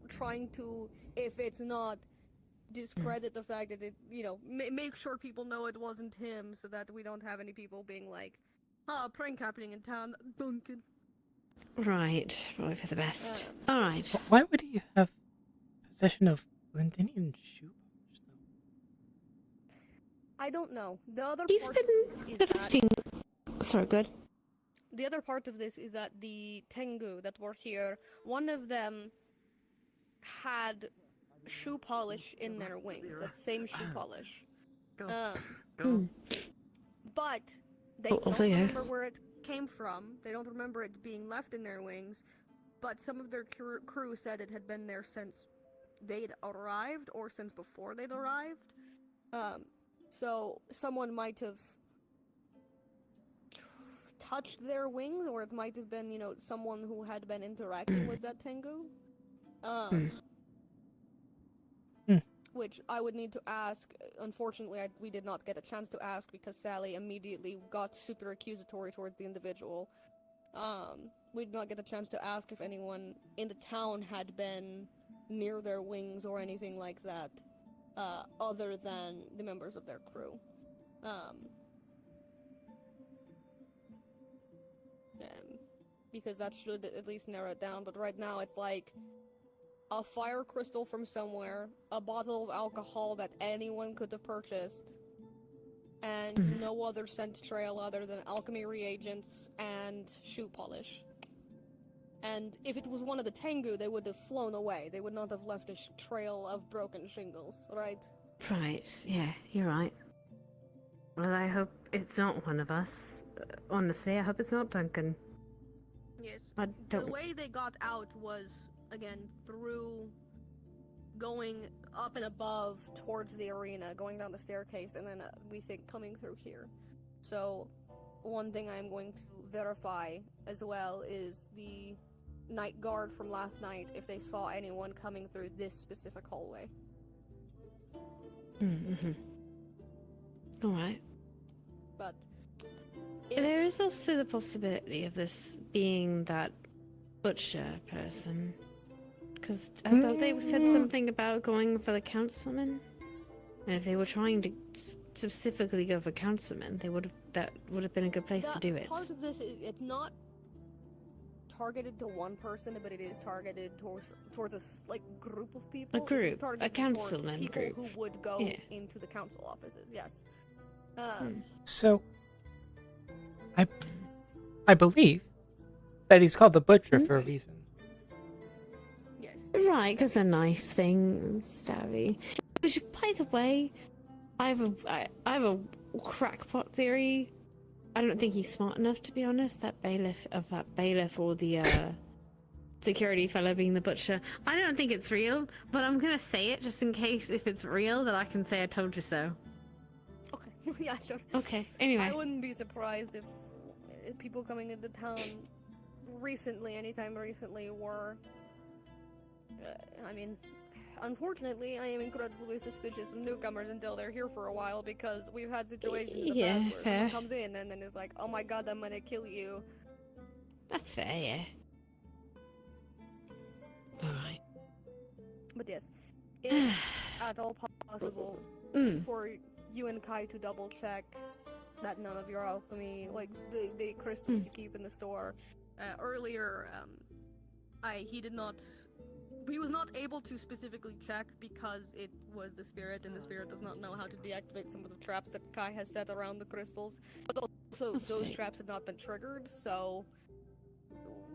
trying to, if it's not, discredit the fact that it, make sure people know it wasn't him, so that we don't have any people being like, "Ah, prank happening in town, Duncan." Right, probably for the best. All right. Why would he have possession of Lindinian shoe polish, though? I don't know. The other He's part been of this is that... Sorry, good. The other part of this is that the Tengu that were here, one of them had shoe polish in their wings, that same shoe polish. But they don't remember where it came from. They don't remember it being left in their wings, but some of their crew said it had been there since they'd arrived or since before they'd arrived. So someone might have touched their wings, or it might have been, someone who had been interacting with that Tengu. Which I would need to ask. Unfortunately, we did not get a chance to ask because Sally immediately got super accusatory towards the individual. We did not get a chance to ask if anyone in the town had been near their wings or anything like that, other than the members of their crew. Because that should at least narrow it down, but right now it's like a fire crystal from somewhere, a bottle of alcohol that anyone could have purchased, and no other scent trail other than alchemy reagents and shoe polish. And if it was one of the Tengu, they would have flown away. They would not have left a trail of broken shingles, right? Right, yeah, you're right. Well, I hope it's not one of us. Honestly, I hope it's not Duncan. Yes. I don't... The way they got out was, again, through going up and above towards the arena, going down the staircase, and then we think coming through here. So, one thing I'm going to verify as well is the night guard from last night, if they saw anyone coming through this specific hallway. Alright. But there is also the possibility of this being that butcher person. Because I thought they said something about going for the councilman. And if they were trying to specifically go for councilman, that would have been a good place to do it. Part of this is it's not targeted to one person, but it is targeted towards like group of people. A group, It is targeted a councilman towards people group. who would go Yeah. into the council offices. Yes. So, I believe that he's called the Butcher for a reason. Yes. Right, because the knife thing, stabby. Which, by the way, I have a crackpot theory. I don't think he's smart enough, to be honest. That bailiff or the security fellow being the butcher. I don't think it's real, but I'm gonna say it just in case if it's real, that I can say I told you so. Okay. Yeah, sure. Okay. Anyway. I wouldn't be surprised if people coming into town anytime recently, were. I mean, unfortunately, I am incredibly suspicious of newcomers until they're here for a while, because we've had situations in the past where someone comes in and then is like, "Oh my god, I'm gonna kill you." That's fair, yeah. Alright. But yes, if at all possible, for you and Kai to double check that none of your alchemy, like the crystals you keep in the store, earlier, he was not able to specifically check because it was the spirit, and the spirit does not know how to deactivate some of the traps that Kai has set around the crystals. But also, those traps had not been triggered, so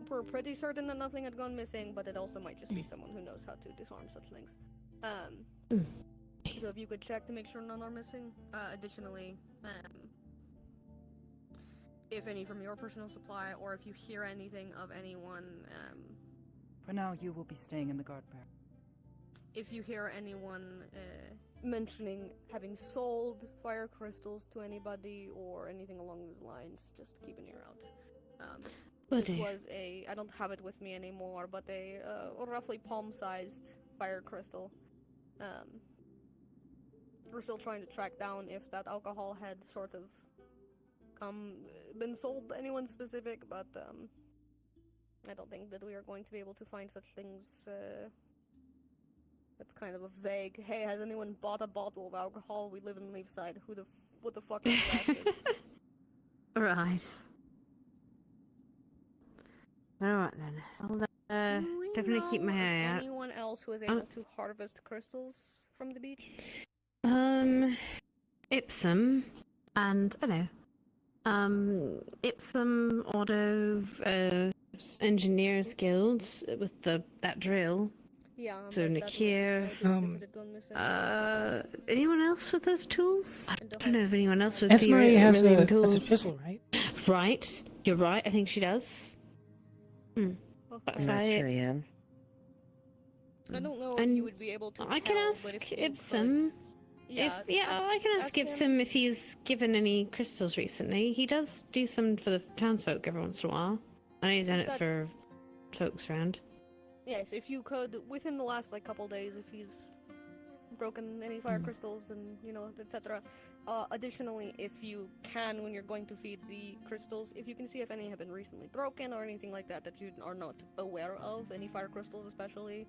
we're pretty certain that nothing had gone missing, but it also might just be someone who knows how to disarm such things. So if you could check to make sure none are missing. Additionally, if any from your personal supply, or if you hear anything of anyone, For now, you will be staying in the guard barracks. if you hear anyone mentioning having sold fire crystals to anybody or anything along those lines, just keep an ear out. This was I don't have it with me anymore, but a roughly palm-sized fire crystal. We're still trying to track down if that alcohol had sort of been sold to anyone specific, but I don't think that we are going to be able to find such things. It's kind of a vague, "Hey, has anyone bought a bottle of alcohol? We live in Leefside. What the fuck is that?" Right. Alright then. I'll definitely keep my eye out. Anyone else who is able to harvest crystals from the beach? Ipsum, and I know. Ipsum Auto Engineers Guild with that drill. Yeah. So Nakir. Anyone else with those tools? I don't know if anyone else with Esmery has a tools. chisel, right? Right. You're right. I think she does. That's true, yeah. I don't know if you would be able to. I can tell, ask but if you Ipsum. could- I can ask Ipsum if he's given any crystals recently. He does do some for the townsfolk every once in a while. I know he's done it for folks around. Yes, if you could, within the last couple days, if he's broken any fire crystals and etc. Additionally, if you can, when you're going to feed the crystals, if you can see if any have been recently broken or anything like that you are not aware of, any fire crystals especially.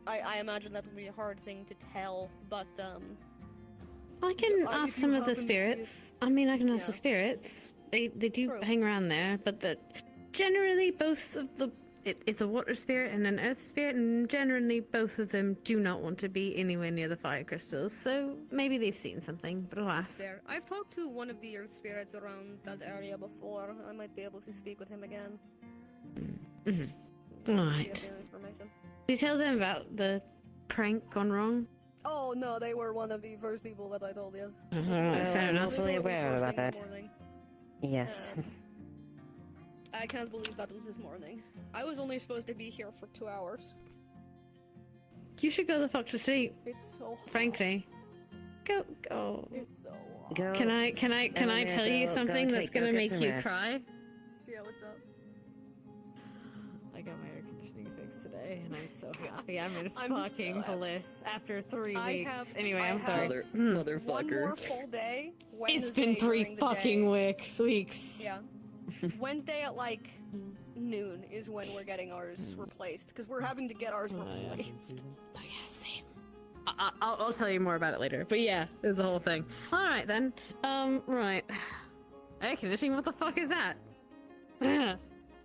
I imagine that would be a hard thing to tell, but I can ask some of the spirits. I mean, I can ask the spirits. They do hang around there, but generally both of the it's a water spirit and an earth spirit, and generally both of them do not want to be anywhere near the fire crystals. So maybe they've seen something, but alas. there. I've talked to one of the earth spirits around that area before. I might be able to speak with him again. Alright. Did you tell them about the prank gone wrong? Oh no, they were one of the first people that I told, yes. Fair enough. Fully aware about that. Yes. I can't believe that was this morning. I was only supposed to be here for 2 hours. You should go the fuck to sleep. It's so hot. Frankly. Go. It's so hot. Go. Can I tell you something that's gonna make you cry? Yeah, what's up? I got my air conditioning fixed today, and I'm so happy. I'm in I'm so fucking happy. bliss after 3 I weeks. have- Anyway, I I'm have sorry. Motherfucker. One more full day. It's been Wednesday 3 during the fucking day. weeks. Yeah. Wednesday at noon is when we're getting ours replaced, because we're having to get ours replaced. Oh yeah, same. I'll tell you more about it later. But yeah, there's a whole thing. All right then. Right. Air conditioning. What the fuck is that?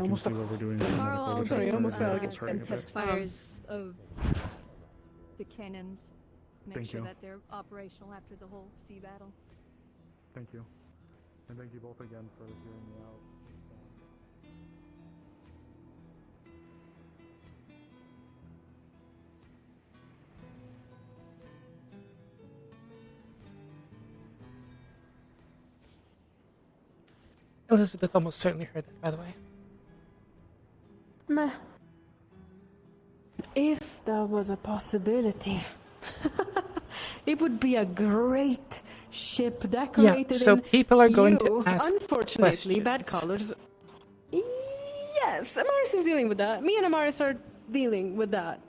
can almost see what we're doing. Tomorrow I'll Sorry, I do almost fell against some something. test fires of the cannons. Make Thank sure you. that they're operational after the whole sea battle. Thank you. And thank you both again for hearing me out. Elizabeth almost certainly heard that, by the way. Meh. If that was a possibility, it would be a great ship decorated so in people are going to ask unfortunately, bad questions. colors. Yes, Amaris is dealing with that. Me and Amaris are dealing with that.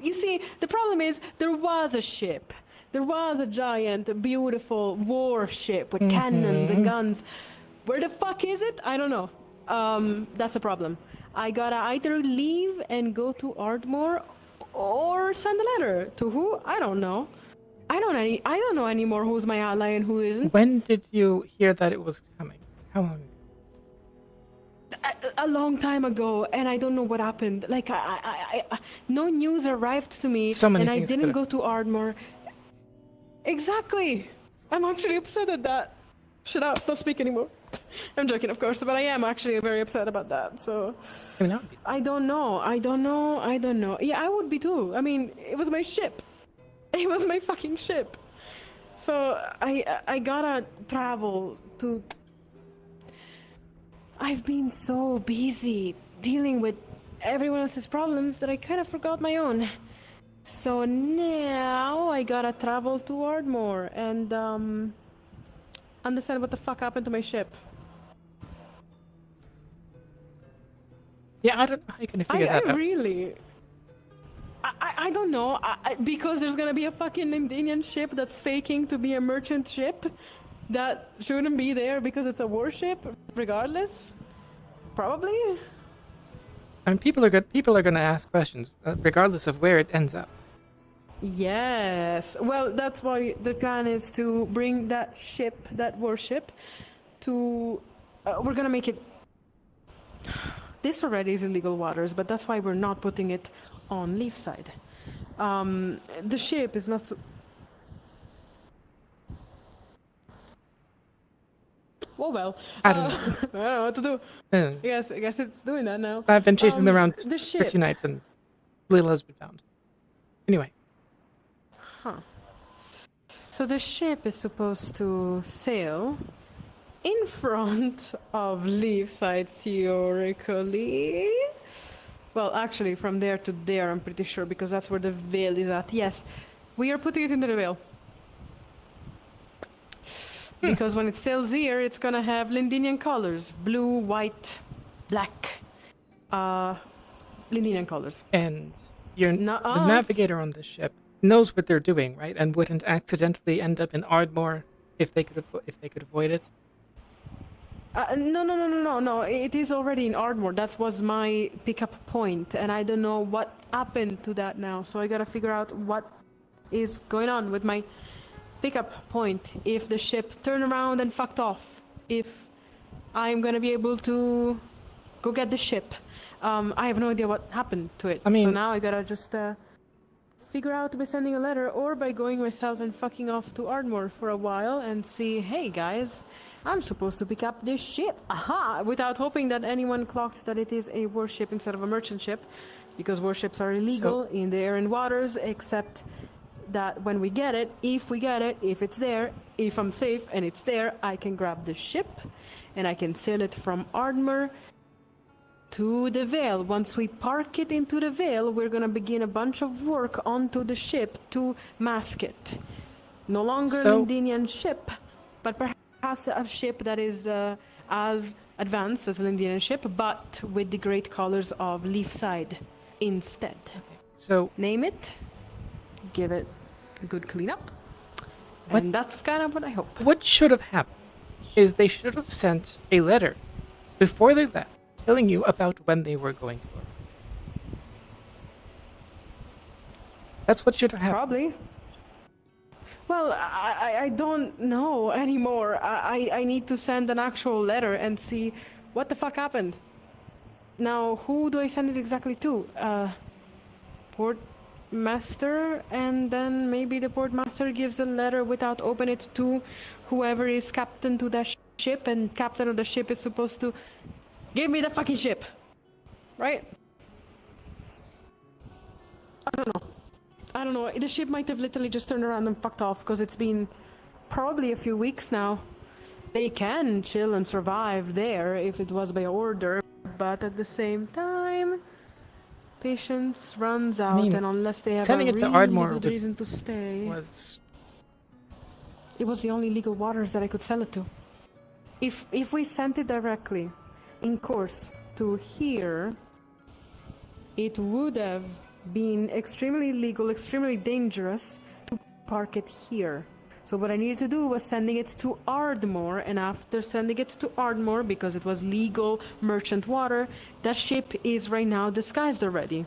You see, the problem is there was a ship. There was a giant, beautiful warship with cannons and guns. Where the fuck is it? I don't know. That's a problem. I gotta either leave and go to Ardmore or send a letter. To who? I don't know. I don't know anymore who's my ally and who isn't. When did you hear that it was coming? How long ago? A long time ago, and I don't know what happened. Like, no news arrived to me, So many and I things didn't could've- go to Ardmore. Exactly. I'm actually upset at that. Shut up, don't speak anymore. I'm joking, of course, but I am actually very upset about that, so... I don't know. Yeah, I would be too. I mean, it was my ship. It was my fucking ship. So, I gotta travel to... I've been so busy dealing with everyone else's problems that I kind of forgot my own. So now I gotta travel to Ardmore and, understand what the fuck happened to my ship. Yeah, I don't know how you're gonna figure that out. Really... I don't know, because there's gonna be a fucking Indian ship that's faking to be a merchant ship that shouldn't be there because it's a warship, regardless? Probably? I mean, people are gonna ask questions, regardless of where it ends up. Yes. Well, that's why the plan is to bring that ship, that warship, to... we're gonna make it... This already is illegal waters, but that's why we're not putting it on Leefside. The ship is not... Oh well. I don't know. I don't know what to do. I guess it's doing that now. I've been chasing them around the for ship. 2 nights and little has been found. Anyway. Huh. So the ship is supposed to sail in front of Leefside, theoretically. Well, actually, from there to there, I'm pretty sure, because that's where the veil is at. Yes, we are putting it into the veil. Because when it sails here, it's gonna have Lindinian colors. Blue, white, black. Lindinian colors. And the navigator on this ship knows what they're doing, right? And wouldn't accidentally end up in Ardmore if they could avoid it. No. It is already in Ardmore. That was my pickup point, and I don't know what happened to that now. So I gotta figure out what is going on with my pickup point. If the ship turned around and fucked off, if I'm gonna be able to go get the ship. I have no idea what happened to it. I mean, so now I gotta just figure out by sending a letter or by going myself and fucking off to Ardmore for a while and see, hey guys, I'm supposed to pick up this ship. Aha! Without hoping that anyone clocked that it is a warship instead of a merchant ship, because warships are illegal in the air and waters, except that when we get it, if it's there, if I'm safe and it's there, I can grab the ship and I can sail it from Ardmore to the Vale. Once we park it into the Vale, we're gonna begin a bunch of work onto the ship to mask it. No longer an Indian ship, but perhaps a ship that is as advanced as an Indian ship, but with the great colors of Leefside instead. Okay. So name it, give it a good cleanup, and that's kind of what I hope. What should have happened is they should have sent a letter before they left, telling you about when they were going to work. That's what should have happened. Probably. Well, I don't know anymore. I need to send an actual letter and see what the fuck happened. Now, who do I send it exactly to? Port Master, and then maybe the Port Master gives a letter without opening it to whoever is captain to that ship, and captain of the ship is supposed to give me the fucking ship. Right? I don't know. The ship might have literally just turned around and fucked off, because it's been probably a few weeks now. they can chill and survive there if it was by order, but at the same time, patience runs out, and unless they have a sending it really to Ardmore good reason to stay, it was the only legal waters that I could sell it to. If we sent it directly, in course, to here, it would have been extremely illegal, extremely dangerous to park it here. So what I needed to do was sending it to Ardmore, and after sending it to Ardmore, because it was legal merchant water, that ship is right now disguised already.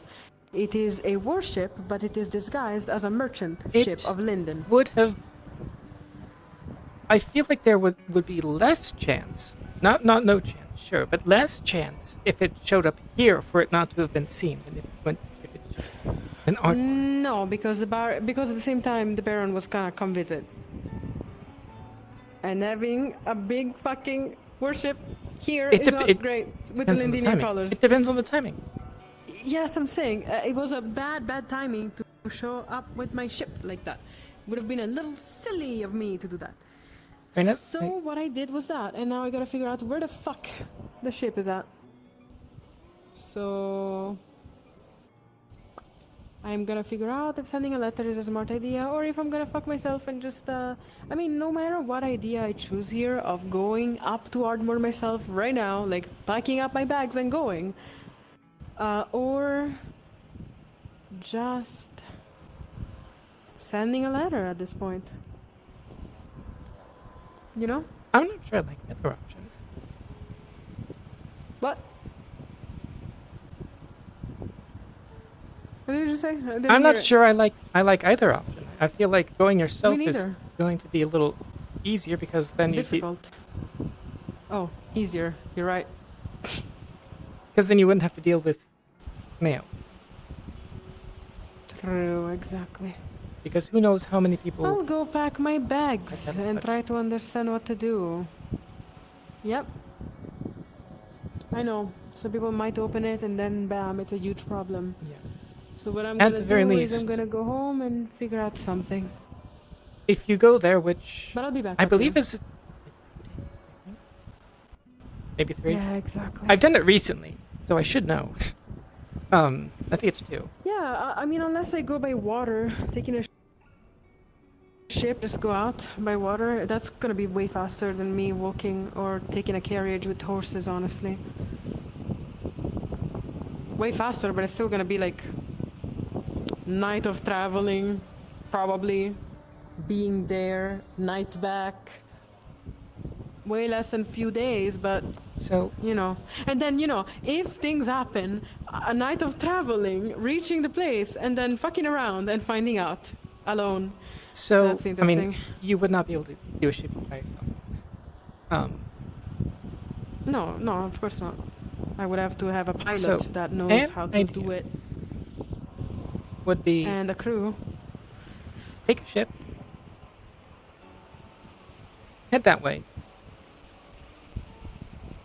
It is a warship, but it is disguised as a merchant ship of Linden. Would have... I feel like there would be less chance, not no chance, sure, but less chance if it showed up here for it not to have been seen than if it showed in Ardmore. No, because at the same time the Baron was gonna come visit. And having a big fucking warship here is not great with the Lindinian colors. It depends on the timing. Yes, I'm saying it was a bad timing to show up with my ship like that. Would have been a little silly of me to do that. So what I did was that, and now I gotta figure out where the fuck the ship is at. So I'm gonna figure out if sending a letter is a smart idea, or if I'm gonna fuck myself and just, I mean, no matter what idea I choose here of going up to Ardmore myself right now, like packing up my bags and going, or just sending a letter at this point. You know? I'm not sure I like either option. What? What did you just say? I'm not sure I like either option. I feel like going yourself is neither. going to be a little easier because then you'd be... Difficult. Oh, easier. You're right. Because then you wouldn't have to deal with mail. True, exactly. Because who knows how many people... I'll go pack my bags and try to understand what to do. Yep. I know. Some people might open it and then bam, it's a huge problem. Yeah. So what I'm At gonna the very do least, is I'm gonna go home and figure out something. if you go there, which But I'll be back I up believe here. is maybe 3. Yeah, exactly. I've done it recently, so I should know. I think it's 2. Yeah, I mean, unless I go by water, taking a ship, just go out by water, that's gonna be way faster than me walking or taking a carriage with horses, honestly. Way faster, but it's still gonna be like night of traveling, probably being there, night back. Way less than few days, but so you know. And then, you know, if things happen, a night of traveling, reaching the place, and then fucking around and finding out alone. So, That's I interesting. mean, you would not be able to do a ship by yourself. No, of course not. I would have to have a pilot So, that knows an how to do it. Would be And a crew. take a ship, head that way.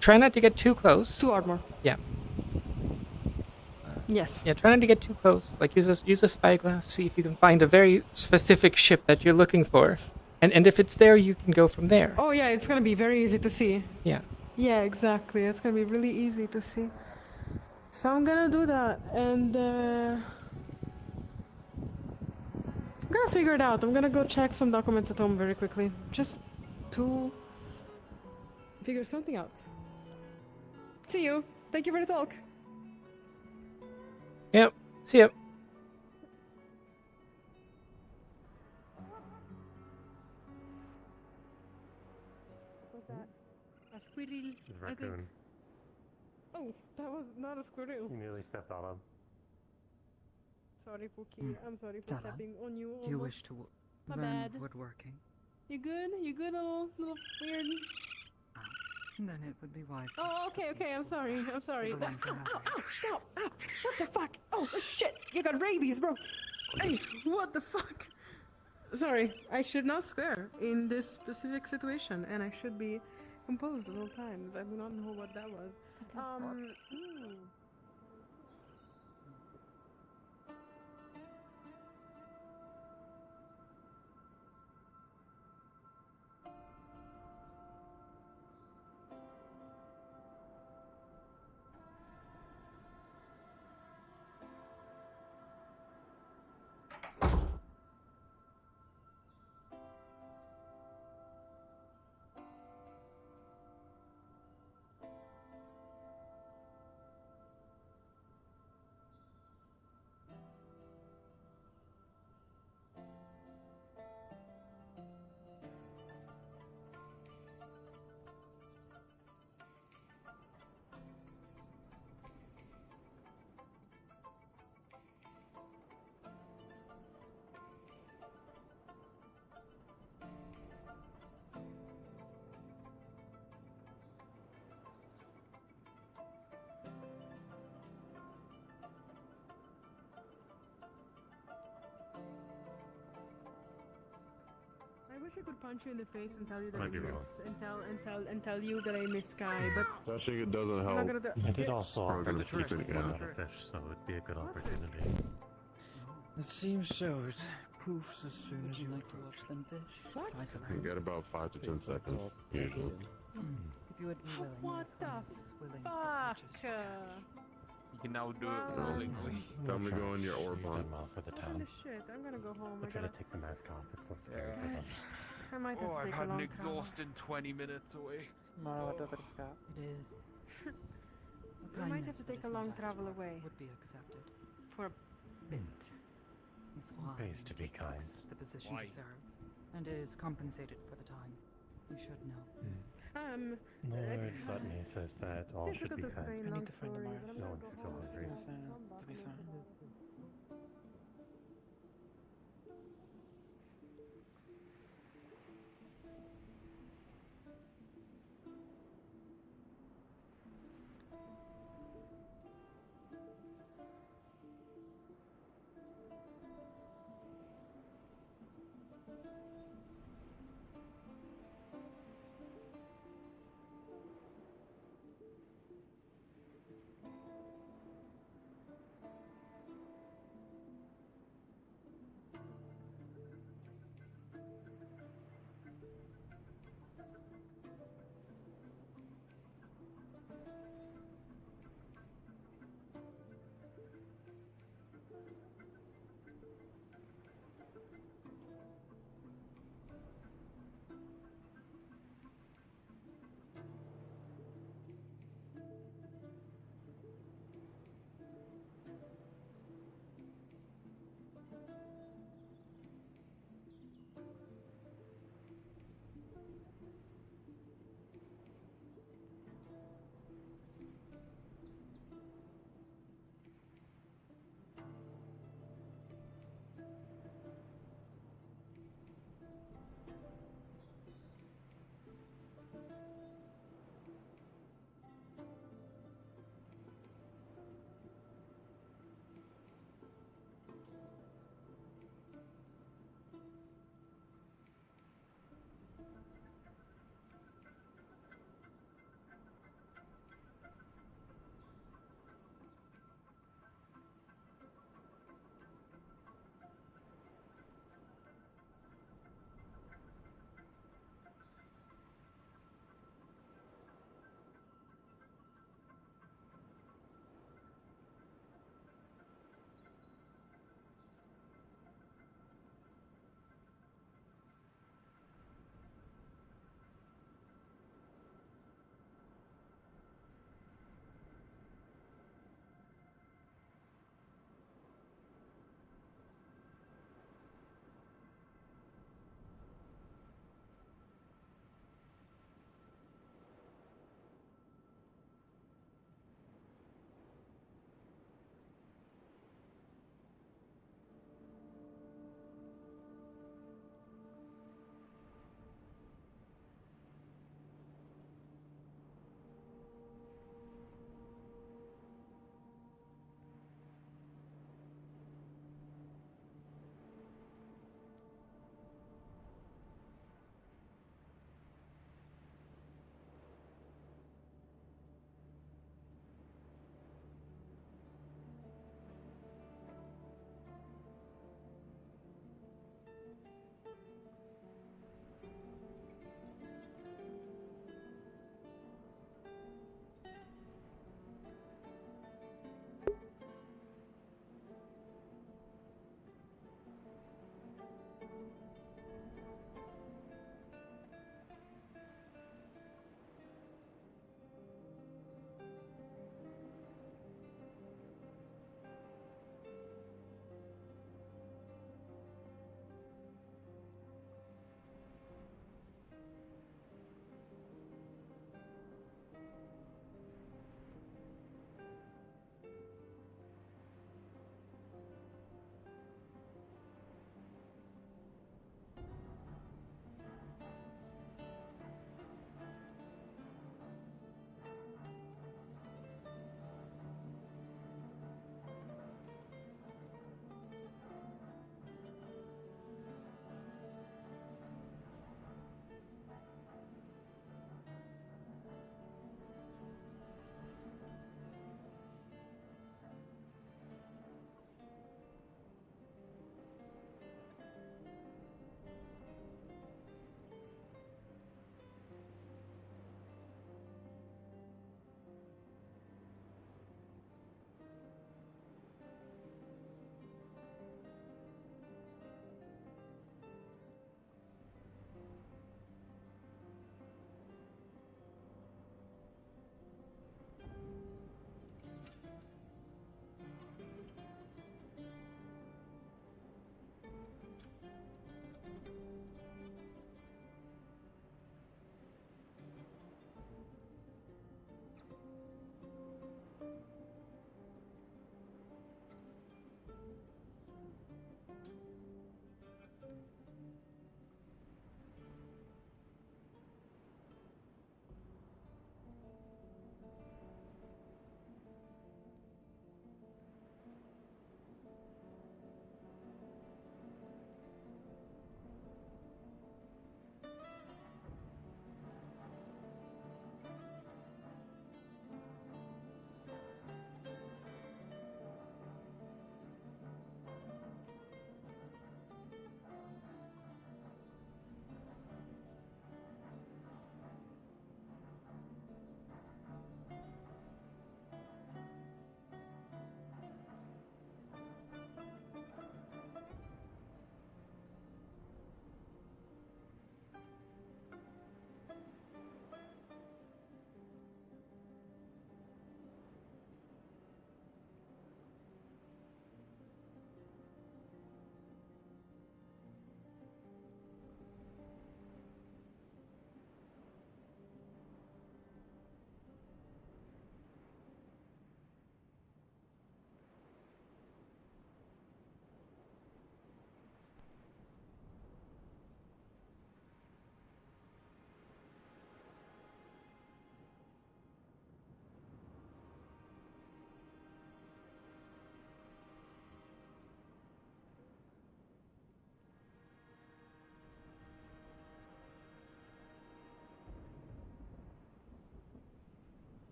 Try not to get too close. To Ardmore. Yeah. Yes. Yeah, try not to get too close. Like use a spyglass, see if you can find a very specific ship that you're looking for. And if it's there, you can go from there. Oh yeah, it's gonna be very easy to see. Yeah. Yeah, exactly. It's gonna be really easy to see. So I'm gonna do that, and I'm gonna figure it out. I'm gonna go check some documents at home very quickly, just to figure something out. See you. Thank you for the talk. Yep. See ya. What's that? A squirrel. It's a raccoon. Oh, that was not a squirrel. You nearly stepped on him. Sorry, Pookie. I'm sorry for Stella, stepping on you. do you almost. wish to My learn bad. woodworking? You good? You good, little weird? Then it would be wise. Oh, okay. I'm sorry. I'm sorry. The one to Ow, have ow, ow, stop! Ow! What the fuck? Oh, shit! You got rabies, bro! Hey, what the fuck? Sorry, I should not swear in this specific situation, and I should be composed at all times. I do not know what that was. wish I could punch you in the face and tell you that Might I be miss wrong. and tell you that I miss Sky, but Especially it doesn't I'm help. not gonna do. I did also Probably offer gonna to keep teach it, this yeah. one how to fish, so it'd be a good opportunity. It seems so. It poofs as soon Would as you you like to watch them fish? What? You get about 5 to 10 seconds, usually. If you would be willing, What this the one is willing to fuck? purchase. You can now do it Wow. willingly. Time to go in your ore You've pond. done well for the Holy town. shit! I'm gonna go home. I But try gotta. to take the mask off. It's so scary for them. I might have Oh, to I've take a had an long travel. exhausting 20 minutes away. No, don't let it stop. It is. I might have to take a long travel away Would be accepted. for a bit. This wine Pays to be kind. reflects the position Why? to serve, and is compensated for the time. You should know. Lord Gluttony says that all should Difficult be to explain, kind. I long need to find a story, mark. but I'm No gonna one go should go home. hungry. You'll be fine.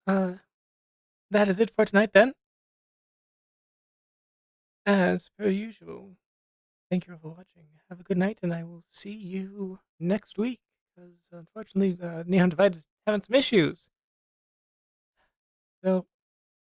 That is it for tonight then. As per usual, thank you for watching. Have a good night, and I will see you next week. Because unfortunately, Neon Divide is having some issues. So